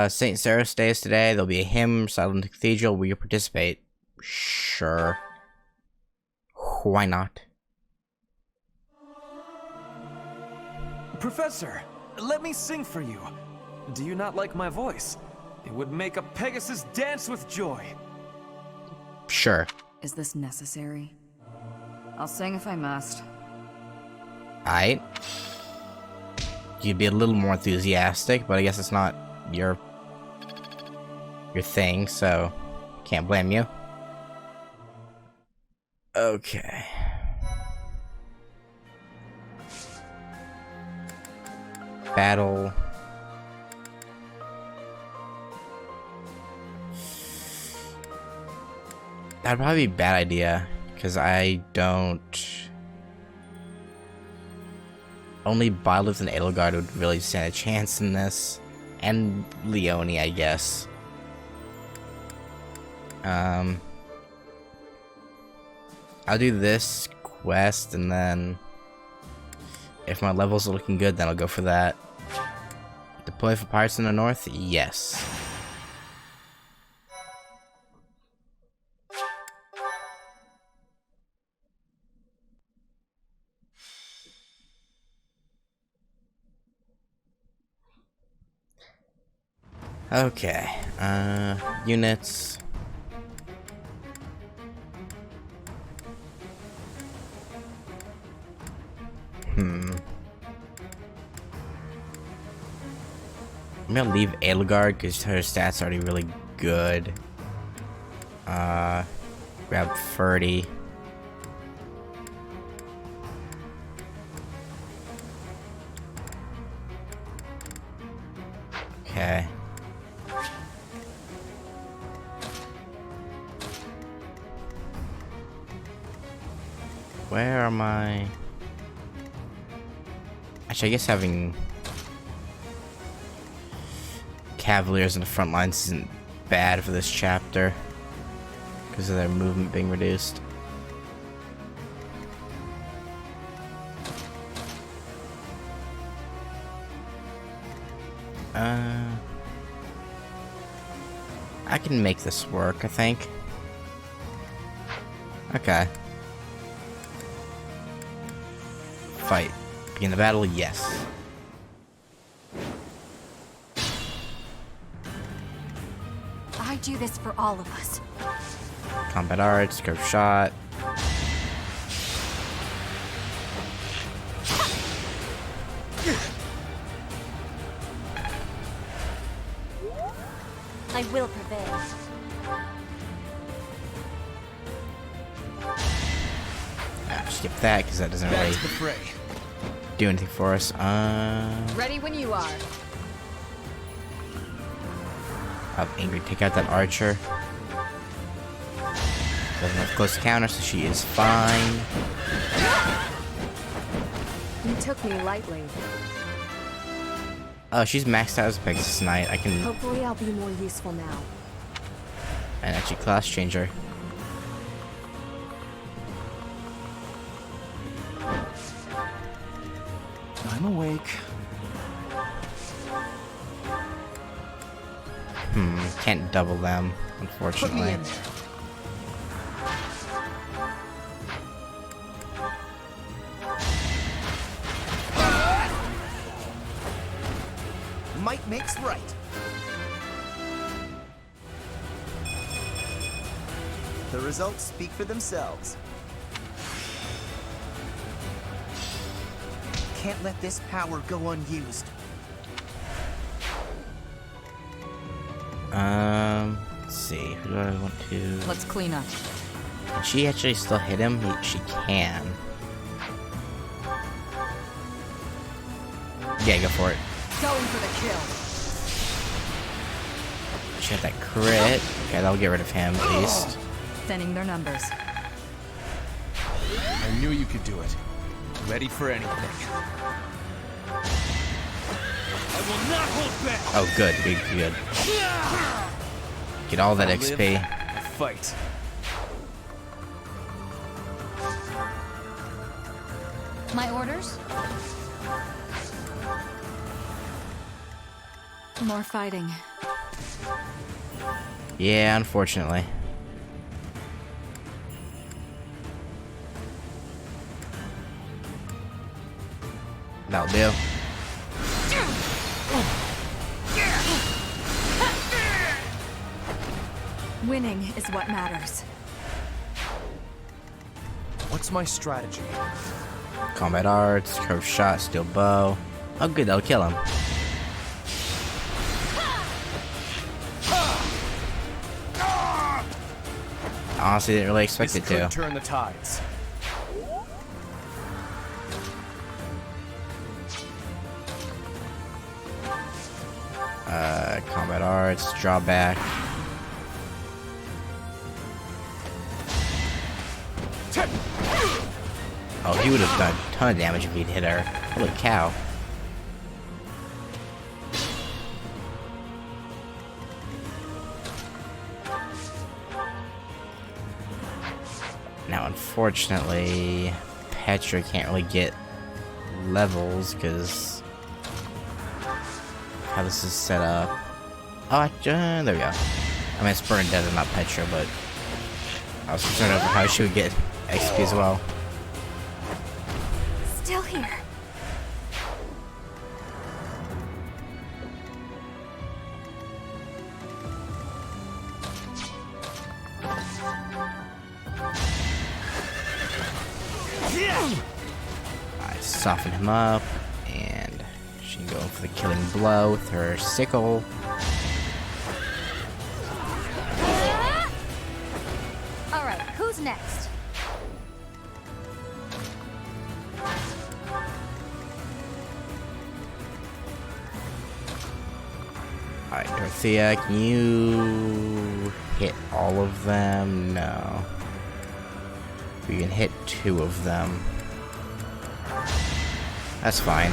St. Sarah's Day is today. There'll be a hymn recited in the cathedral. Will you participate? Sure. Why not? Professor, let me sing for you. Do you not like my voice? It would make a Pegasus dance with joy. Sure. Is this necessary? I'll sing if I must. Aight. You'd be a little more enthusiastic, but I guess it's not your thing, so can't blame you. Okay. Battle. That'd probably be a bad idea, because I don't... Only Byleth and Edelgard would really stand a chance in this. And Leone, I guess. I'll do this quest, and then... if my levels are looking good, then I'll go for that. Deploy for pirates in the north? Yes. Okay, units. I'm gonna leave Edelgard because her stats are already really good. Grab 30. Okay. Where am I? Actually, I guess having Cavaliers in the front lines isn't bad for this chapter because of their movement being reduced. I can make this work, I think. Okay. Fight. Begin the battle? Yes. I do this for all of us. Combat arts, curve shot. I will prevail. Skip that because that doesn't really do anything for us. Ready when you are. I'll angry take out that archer. Doesn't have close counter, so she is fine. You took me lightly. Oh, she's maxed out as a Pegasus Knight. I can Hopefully I'll be more useful now. and actually class change her. I'm awake. Can't double them, unfortunately. Put me in there. Might makes right. The results speak for themselves. Can't let this power go unused. Let's see. Who do I want to? Let's clean up. Can she actually still hit him? She can. Yeah, go for it. Going for the kill. She had that crit. Okay, that'll get rid of him at least. Thinning their numbers. I knew you could do it. Ready for anything. I will not hold back. Oh, good, good, good. Get all that XP. Fight. My orders? More fighting. Yeah, unfortunately. That'll do. Winning is what matters. What's my strategy? Combat arts, curved shot, steel bow. Oh good, that'll kill him. Honestly, didn't really expect it to. Turn the tides. Combat arts, drawback. Oh, he would have done a ton of damage if he'd hit her. Holy cow. Now, unfortunately, Petra can't really get levels because how this is set up. Oh, there we go. I mean, it's Bernadette and not Petra, but I was concerned over how she would get XP as well. Still here. I soften him up, and she can go for the killing blow with her sickle. Alright, who's next? Alright, Dorothea, can you hit all of them? No. You can hit 2 of them. That's fine.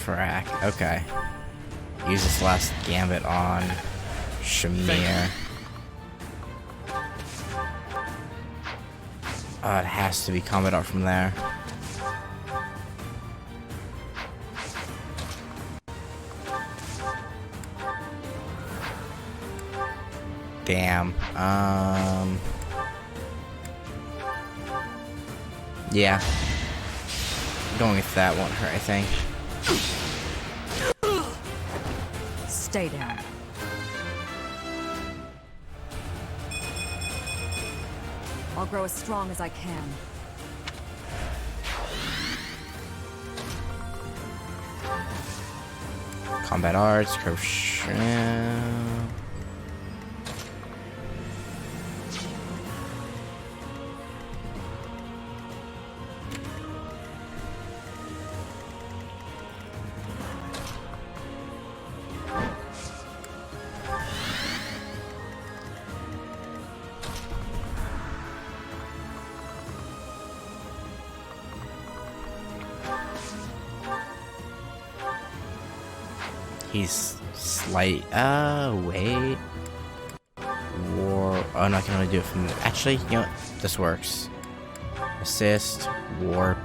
Frack. Okay. Use this last gambit on Shamir. It has to be combat art from there. Damn. Yeah. Going with that won't hurt, I think. Stay down. I'll grow as strong as I can. Combat arts, curve He's slight. Wait. War. Oh no, I can only do it from. Actually, you know what? This works. Assist. Warp.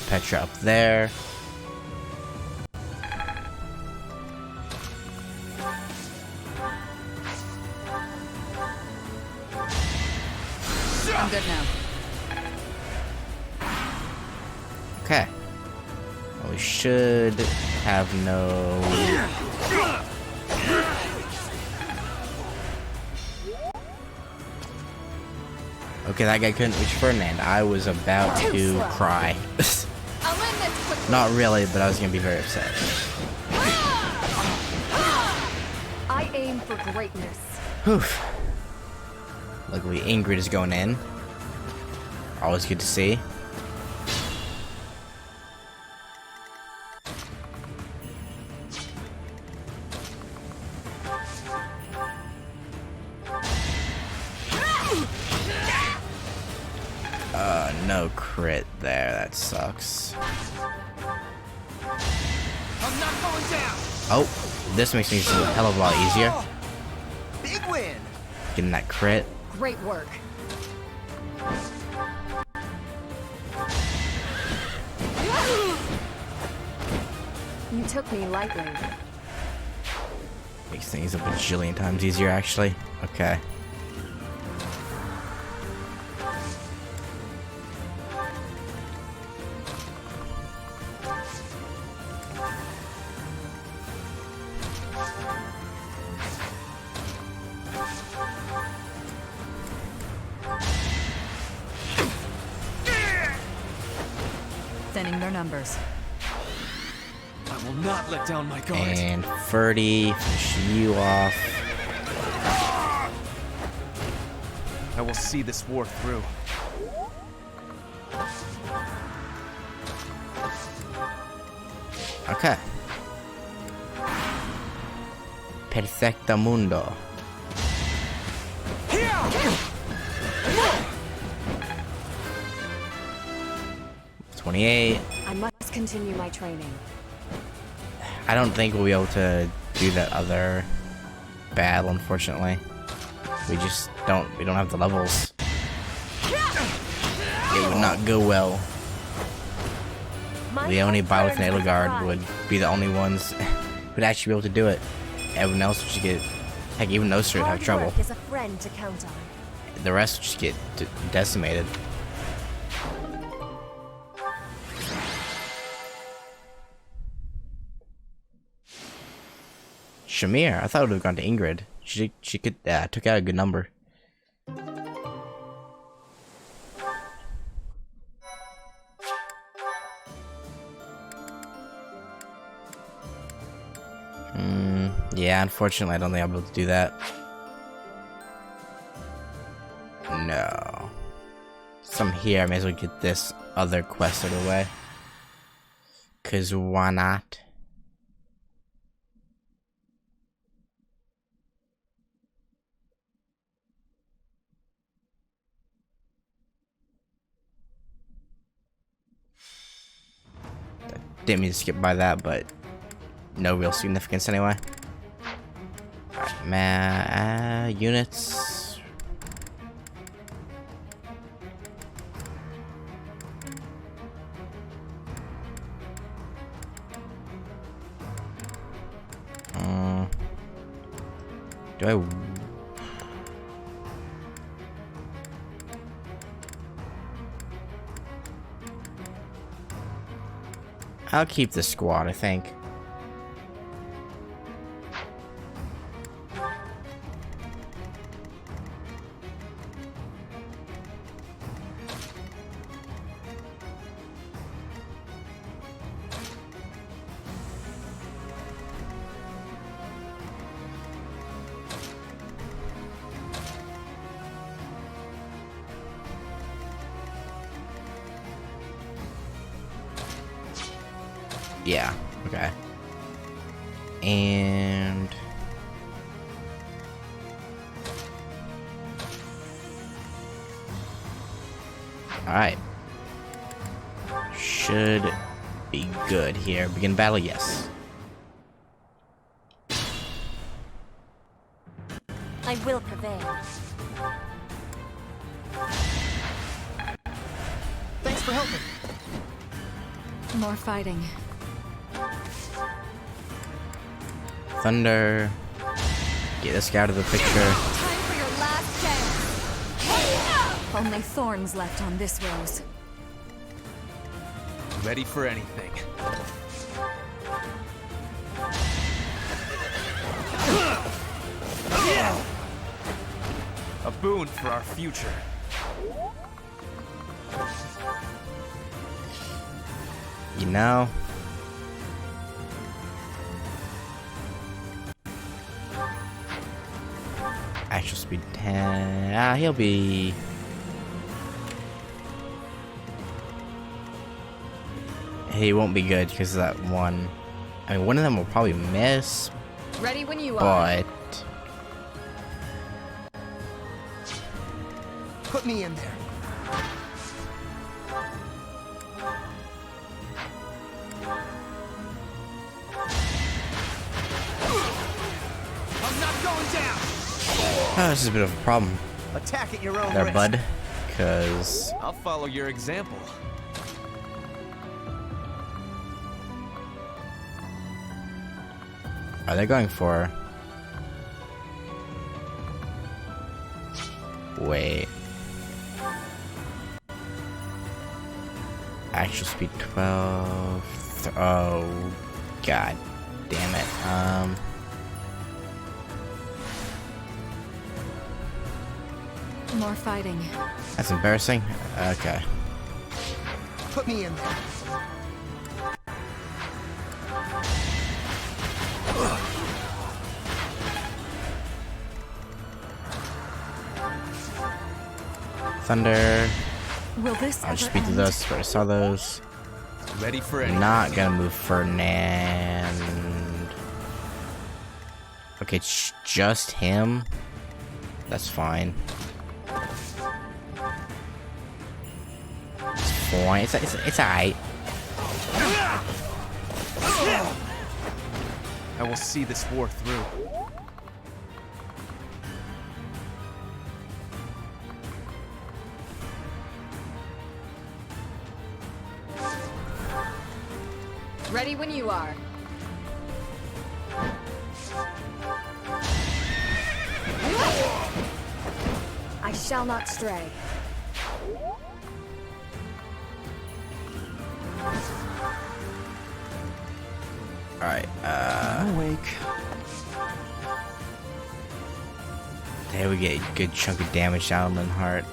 Petra up there. I'm good now. Okay. Well, we should have no Okay, that guy couldn't reach Ferdinand. I was about to cry. Not really, but I was gonna be very upset. I aim for greatness. Whew. Luckily, Ingrid is going in. Always good to see. No crit there. That sucks. I'm not going down. Oh, this makes me a hell of a lot easier. Big win. Getting that crit. Great work. You took me lightly. Makes things a bajillion times easier, actually. Okay. Thinning their numbers. I will not let down my guard. And Ferdy, finish you off. I will see this war through. Okay. Perfecto mundo. 28. I must continue my training. I don't think we'll be able to do that other battle, unfortunately. We don't have the levels. It would not go well. Leone, Byleth, and Edelgard would be the only ones who'd actually be able to do it. Everyone else would just get, heck, even those three would have trouble. Is a friend to count on. The rest would just get decimated. Shamir, I thought it would have gone to Ingrid. She took out a good number. Yeah, unfortunately, I don't think I'll be able to do that. No. So I'm here, I may as well get this other quest out of the way. 'Cause why not? Didn't mean to skip by that, but no real significance anyway. Alright, units. Do I? I'll keep the squad, I think. Yeah, okay. And alright. Should be good here. Begin battle, yes. I will prevail. Thanks for helping. More fighting. Thunder. Get this guy out of the picture. Time for your last chance. Only thorns left on this rose. Ready for anything. A boon for our future. You know? Actual speed 10. He'll be... He won't be good because of that one. I mean, one of them will probably miss. Ready when you are. But... Put me in there. I'm not going down. Oh, this is a bit of a problem Attack at your own there, risk. bud. Because... I'll follow your example. Are they going for... Wait. Actual speed 12... Oh... God damn it. More fighting. That's embarrassing. Okay. Put me in there. Thunder. Will this I'll just ever speed through end? those. Where I saw those. Ready for I'm anything. not gonna move Ferdinand. Okay, it's just him. That's fine. It's fine. It's alright. I will see this war through. Ready when you are. I shall not stray. Alright, Awake. there we get a good chunk of damage down on heart.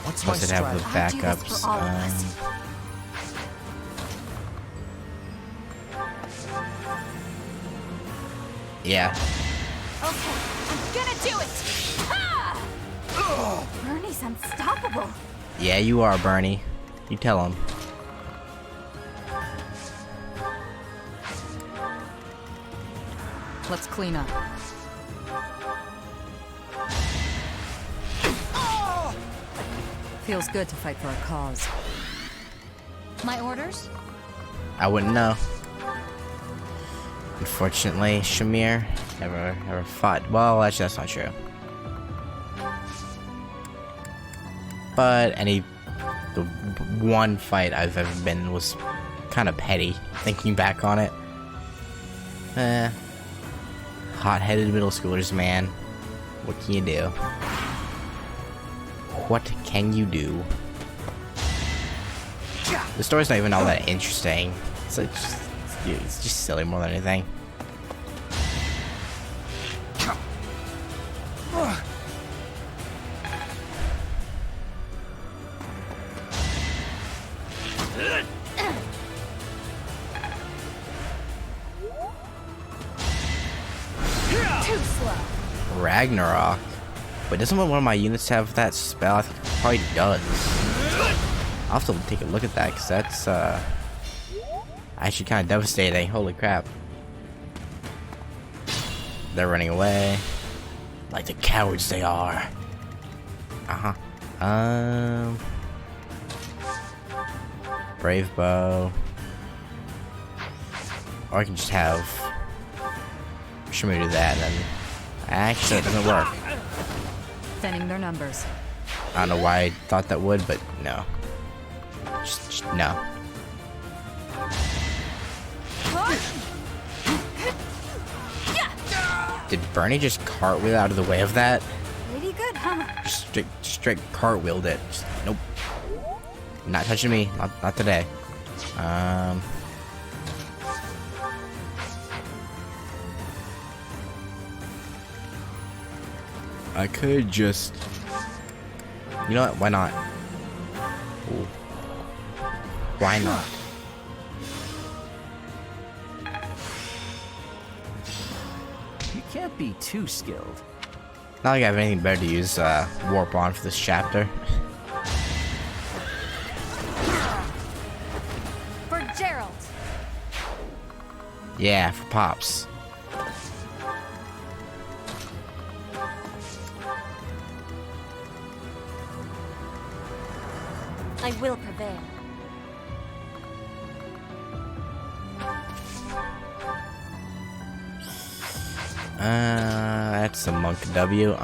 What's my Plus it have the stride? I do this backups. for all of us. Yeah. Okay, I'm gonna do it! Ha! Bernie's unstoppable. Yeah, you are, Bernie. You tell him. Let's clean up. Feels good to fight for a cause. My orders? I wouldn't know. Unfortunately, Shamir never fought. Well, actually, that's not true. But the one fight I've ever been in was kind of petty. Thinking back on it, hot-headed middle schoolers, man. What can you do? What can you do? The story's not even all that interesting. It's just silly more than anything. Too slow. Ragnarok. Wait, doesn't one of my units have that spell? I think it probably does. I'll have to take a look at that, because that's actually kind of devastating. Holy crap. They're running away. Like the cowards they are. Brave bow. Or I can just have Shimmy do that, and then actually it doesn't work. Thinning their numbers. I don't know why I thought that would, but no. Just no. Did Bernie just cartwheel out of the way of that? Pretty good, huh? Just straight cartwheeled it. Just, nope. Not touching me. Not today. I could just... You know what? Why not? Ooh. Why not? can't be too skilled. Not like I have anything better to use warp on for this chapter. For Gerald. Yeah, for Pops. I will prevail. That's a monk W.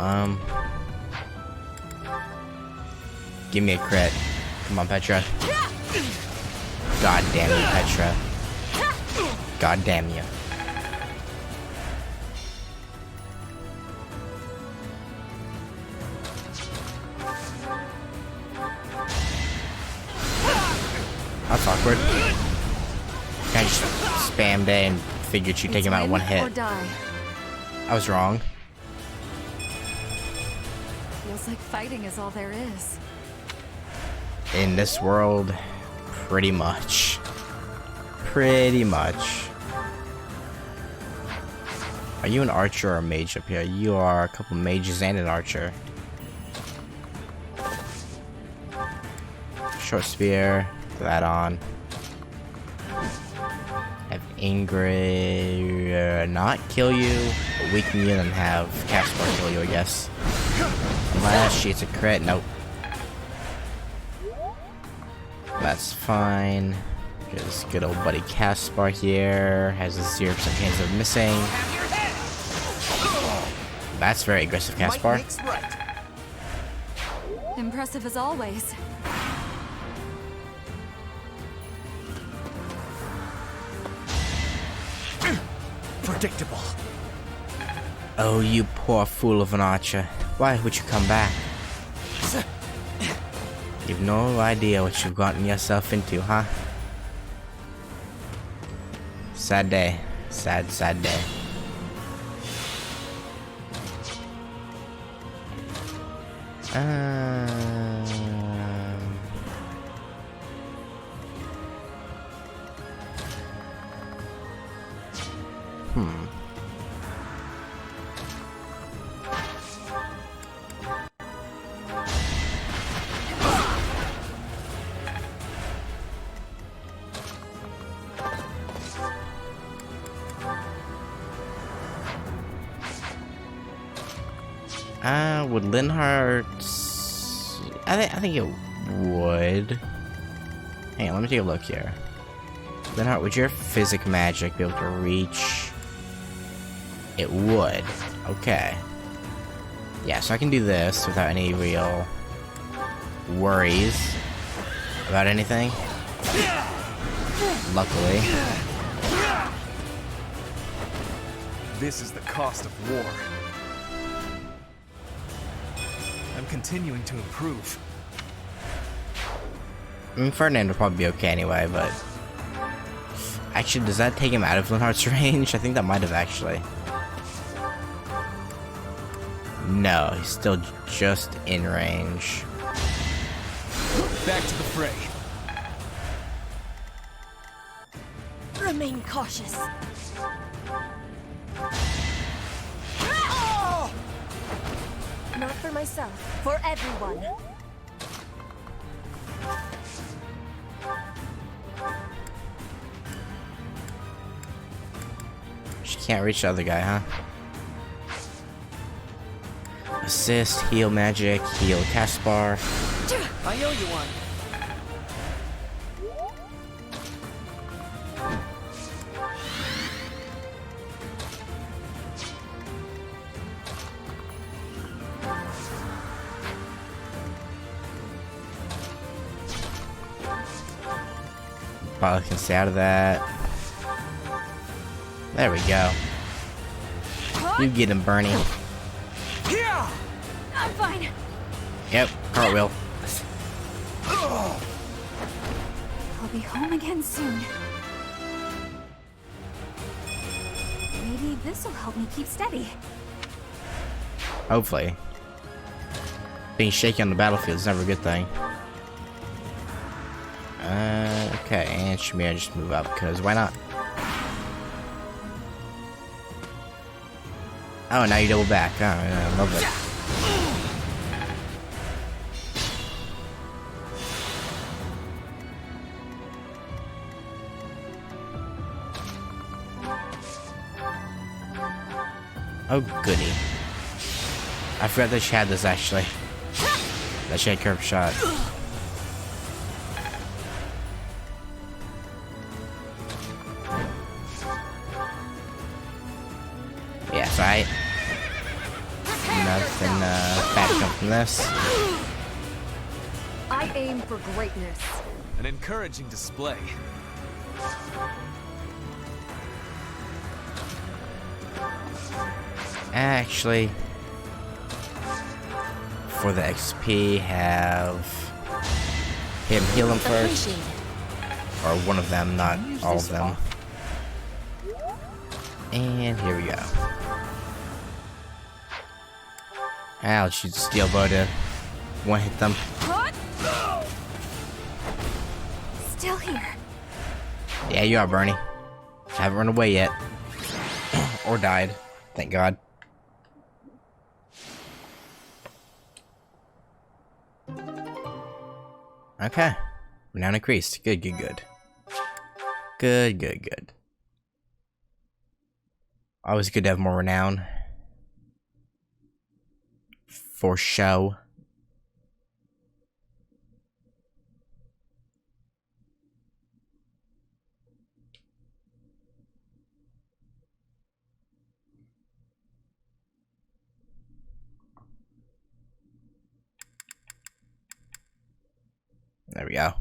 Give me a crit. Come on, Petra. God damn you, Petra. God damn you. That's awkward. I just spammed A and figured she'd take him out in one hit. Or die. I was wrong. Feels like fighting is all there is. In this world, pretty much. Pretty much. Are you an archer or a mage up here? You are a couple mages and an archer. Short spear. Put that on. Have Ingrid not kill you, but weaken you, and have Caspar kill you, I guess. Unless she's a crit. Nope. That's fine. Just good old buddy Caspar here has a 0% chance of missing. That's very aggressive, Caspar. Impressive as always. Predictable. Oh, you poor fool of an archer. Why would you come back? You've no idea what you've gotten yourself into, huh? Sad day. Sad, sad day. Would Linhardt... I think it would. Hang on, let me take a look here. Linhardt, would your physic magic be able to reach? It would. Okay. Yeah, so I can do this without any real worries about anything. Luckily. This is the cost of war. I'm continuing to improve. I mean, Ferdinand would probably be okay anyway, but... Actually, does that take him out of Linhardt's range? I think that might have actually. No, he's still just in range. Back to the fray. Remain cautious. Not for myself, for everyone. She can't reach the other guy, huh? Assist, heal magic, heal Caspar. I owe you one. Probably can stay out of that. There we go. You get him, Bernie. I'm fine. Yep, cartwheel. I'll be home again soon. Maybe this'll help me keep steady. Hopefully. Being shaky on the battlefield is never a good thing. Okay, and Shamir just move up, because why not? Oh, now you double back. Oh, yeah, I love it. Oh, goody. I forgot that she had this, actually. That she had curved shot. Yeah, so nothing bad to come from this. I aim for greatness. An encouraging display. Actually, for the XP, have him heal him first. Or one of them, not all of them. And here we go. I'll shoot the steel bow to one hit them. Still here. Yeah, you are, Bernie. Haven't run away yet. Or died. Thank God. Okay. Renown increased. Good, good, good. Good, good, good. Always good to have more renown. For show. There we go.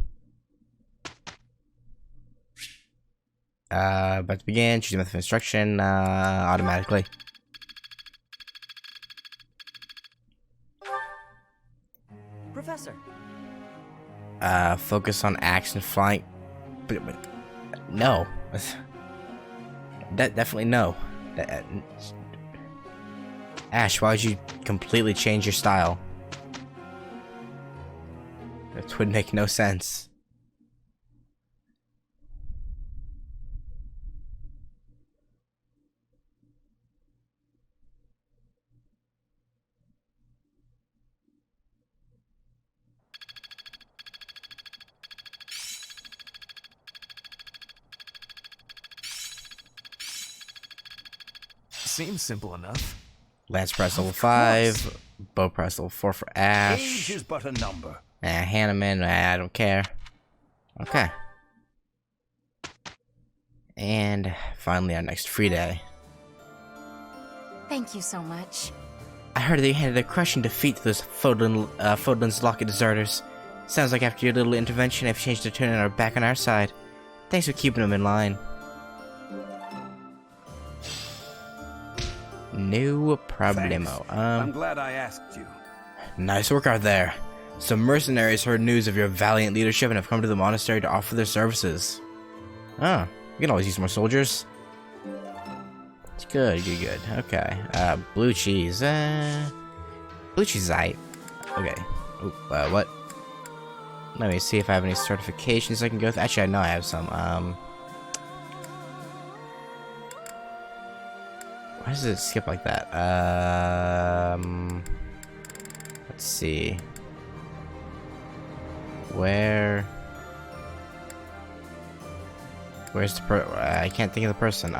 About to begin. Choose method of instruction automatically. Professor. Focus on action flank. But no. Definitely no. Ash, why would you completely change your style? That would make no sense. Seems simple enough. Lance press level 5, bow press level 4 for Ash. Age is but a number. Hanneman, I don't care. Okay. And finally, our next free day. Thank you so much. I heard they handed a crushing defeat to those Fodlan's Locket deserters. Sounds like after your little intervention, they've changed their tune and are back on our side. Thanks for keeping them in line. No problemo. I'm glad I asked you. Nice work out there. Some mercenaries heard news of your valiant leadership and have come to the monastery to offer their services. Oh, we can always use more soldiers. It's good, good, good. Okay. Blue cheese. Blue cheese is aight. Okay. Oop, what? Let me see if I have any certifications I can go through. Actually, I know I have some. Why does it skip like that? Let's see. Where's the I can't think of the person.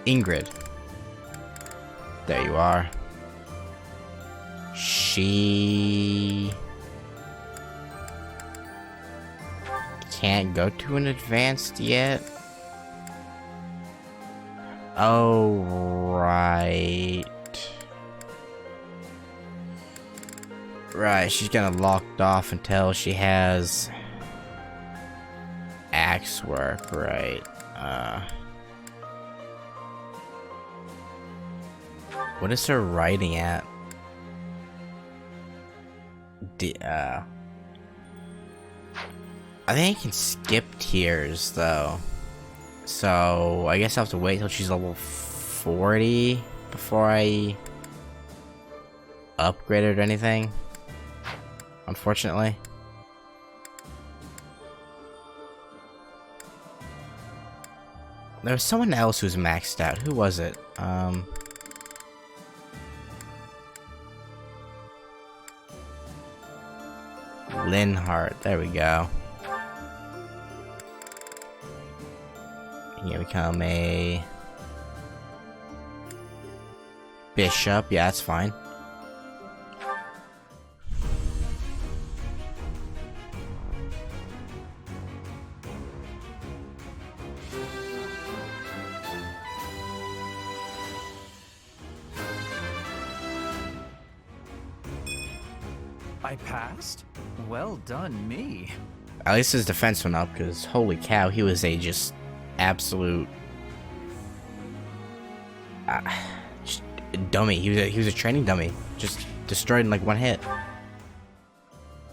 Ingrid. There you are. She can't go to an advanced yet. Oh, right. Right, she's gonna locked off until she has axe work, right? What is her writing at? I think I can skip tiers though, so I guess I have to wait till she's level 40 before I upgrade her or anything. Unfortunately. There was someone else who's maxed out. Who was it? Linhardt. There we go. You become a bishop. Yeah, that's fine. I passed? Well done, me. At least his defense went up, because holy cow, he was a just absolute just a dummy. He was a training dummy, just destroyed in like one hit.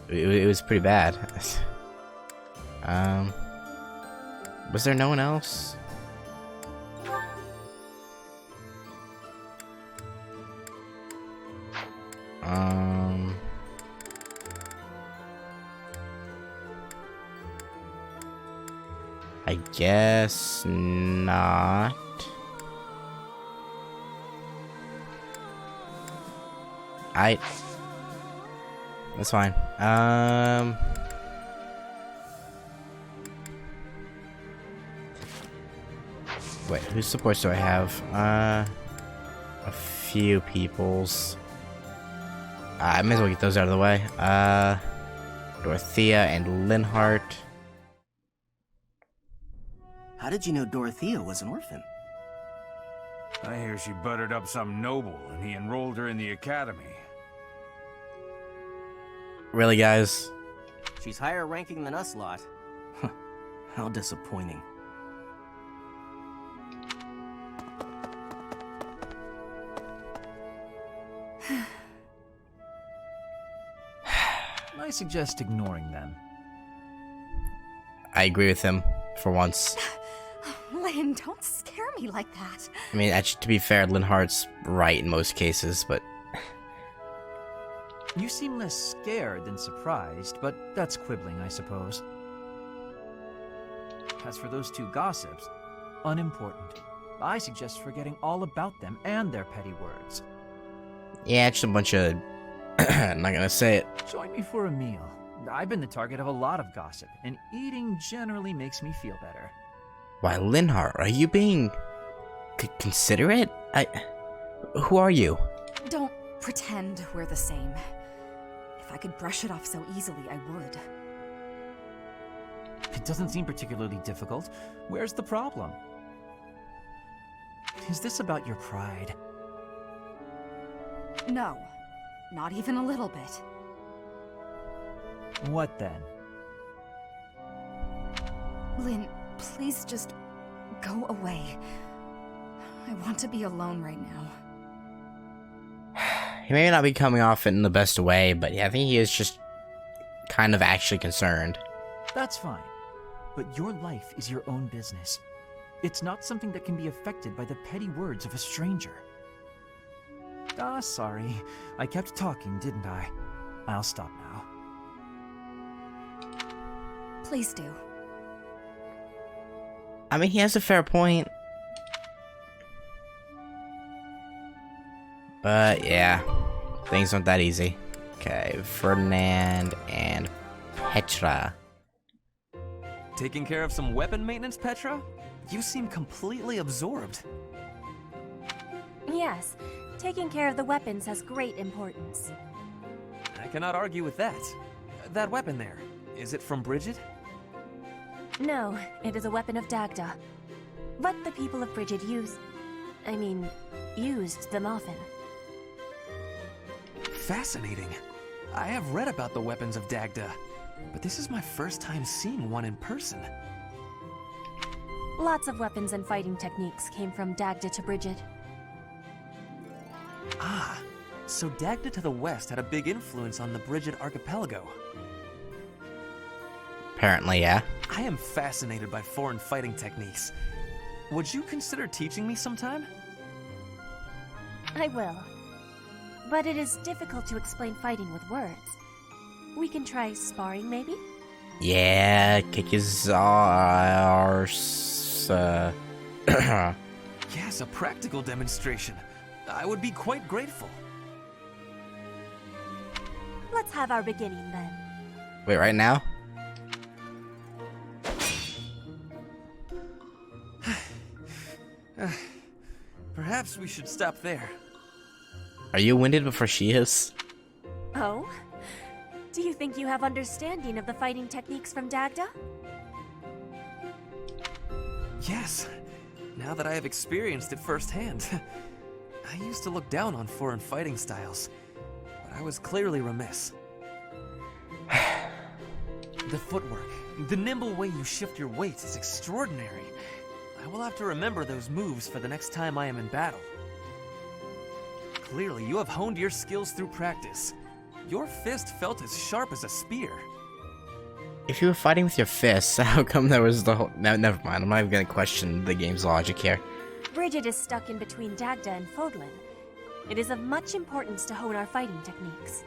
It was pretty bad. Was there no one else? I guess not. That's fine. Wait, whose supports do I have? A few people's. I may as well get those out of the way. Dorothea and Linhardt. How did you know Dorothea was an orphan? I hear she buttered up some noble and he enrolled her in the academy. Really, guys? She's higher ranking than us lot. How disappointing. I suggest ignoring them. I agree with him, for once. Lynn, don't scare me like that. I mean, actually, to be fair, Linhardt's right in most cases, but... You seem less scared than surprised, but that's quibbling, I suppose. As for those two gossips, unimportant. I suggest forgetting all about them and their petty words. Yeah, it's just a bunch of... I'm not gonna say it. Join me for a meal. I've been the target of a lot of gossip, and eating generally makes me feel better. Why, Linhardt, are you being... considerate? Who are you? Don't pretend we're the same. If I could brush it off so easily, I would. It doesn't seem particularly difficult. Where's the problem? Is this about your pride? No. Not even a little bit. What then? Lynn, please just go away. I want to be alone right now. He may not be coming off it in the best way, but yeah, I think he is just kind of actually concerned. That's fine. But your life is your own business. It's not something that can be affected by the petty words of a stranger. Sorry. I kept talking, didn't I? I'll stop now. Please do. I mean, he has a fair point. But, yeah. Things aren't that easy. Okay, Ferdinand and Petra. Taking care of some weapon maintenance, Petra? You seem completely absorbed. Yes, taking care of the weapons has great importance. I cannot argue with that. That weapon there, is it from Bridget? No, it is a weapon of Dagda. But the people of Bridget used them often. Fascinating. I have read about the weapons of Dagda, but this is my first time seeing one in person. Lots of weapons and fighting techniques came from Dagda to Bridget. Ah, so Dagda to the west had a big influence on the Bridget archipelago. Apparently, yeah. I am fascinated by foreign fighting techniques. Would you consider teaching me sometime? I will. But it is difficult to explain fighting with words. We can try sparring, maybe? Yeah, kick his arse. Yes, a practical demonstration. I would be quite grateful. Let's have our beginning then. Wait, right now? Perhaps we should stop there. Are you winded before she is? Oh? Do you think you have understanding of the fighting techniques from Dagda? Yes. Now that I have experienced it firsthand. I used to look down on foreign fighting styles, but I was clearly remiss. The footwork, the nimble way you shift your weight is extraordinary. I will have to remember those moves for the next time I am in battle. Clearly, you have honed your skills through practice. Your fist felt as sharp as a spear. If you were fighting with your fists, how come there was the whole... No, never mind, I'm not even gonna question the game's logic here. Bridget is stuck in between Dagda and Fodlan. It is of much importance to hone our fighting techniques.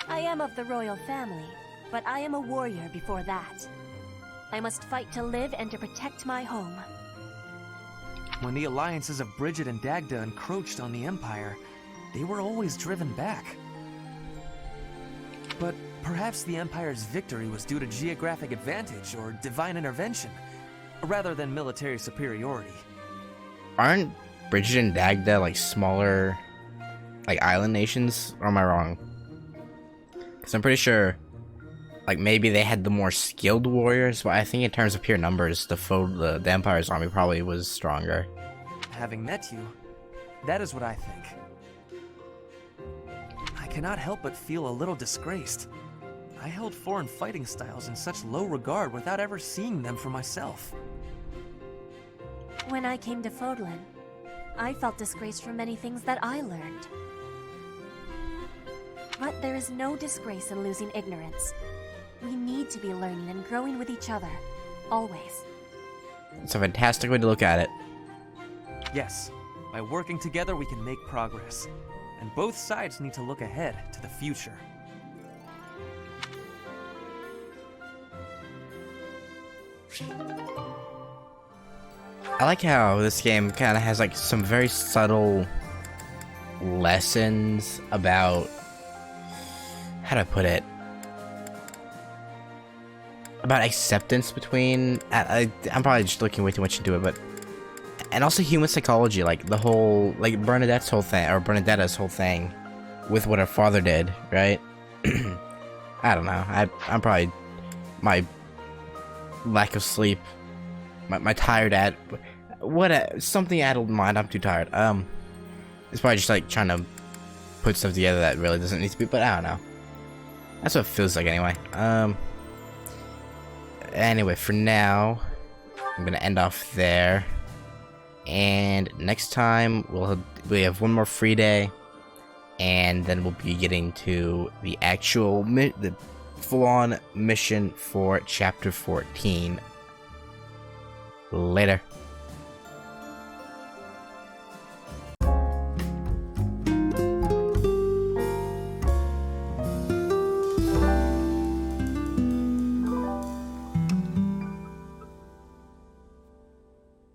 I am of the royal family, but I am a warrior before that. I must fight to live and to protect my home. When the alliances of Bridget and Dagda encroached on the Empire, they were always driven back. But perhaps the Empire's victory was due to geographic advantage or divine intervention, rather than military superiority. Aren't Bridget and Dagda like smaller, like island nations? Or am I wrong? Because I'm pretty sure, like maybe they had the more skilled warriors, but I think in terms of pure numbers, the Empire's army probably was stronger. Having met you, that is what I think. I cannot help but feel a little disgraced. I held foreign fighting styles in such low regard without ever seeing them for myself. When I came to Fodlan, I felt disgraced for many things that I learned. But there is no disgrace in losing ignorance. We need to be learning and growing with each other, always. It's a fantastic way to look at it. Yes, by working together we can make progress. And both sides need to look ahead to the future. I like how this game kind of has like some very subtle lessons about, how do I put it, about acceptance between, I'm probably just looking way too much into it, but, and also human psychology, like the whole, like Bernadetta's whole thing with what her father did, right? I don't know, I'm probably, my lack of sleep, my tired something addled mind, I'm too tired, it's probably just like trying to put stuff together that really doesn't need to be, but I don't know. That's what it feels like anyway. Anyway, for now, I'm gonna end off there. And next time, we have one more free day. And then we'll be getting to the actual, the full-on mission for Chapter 14. Later.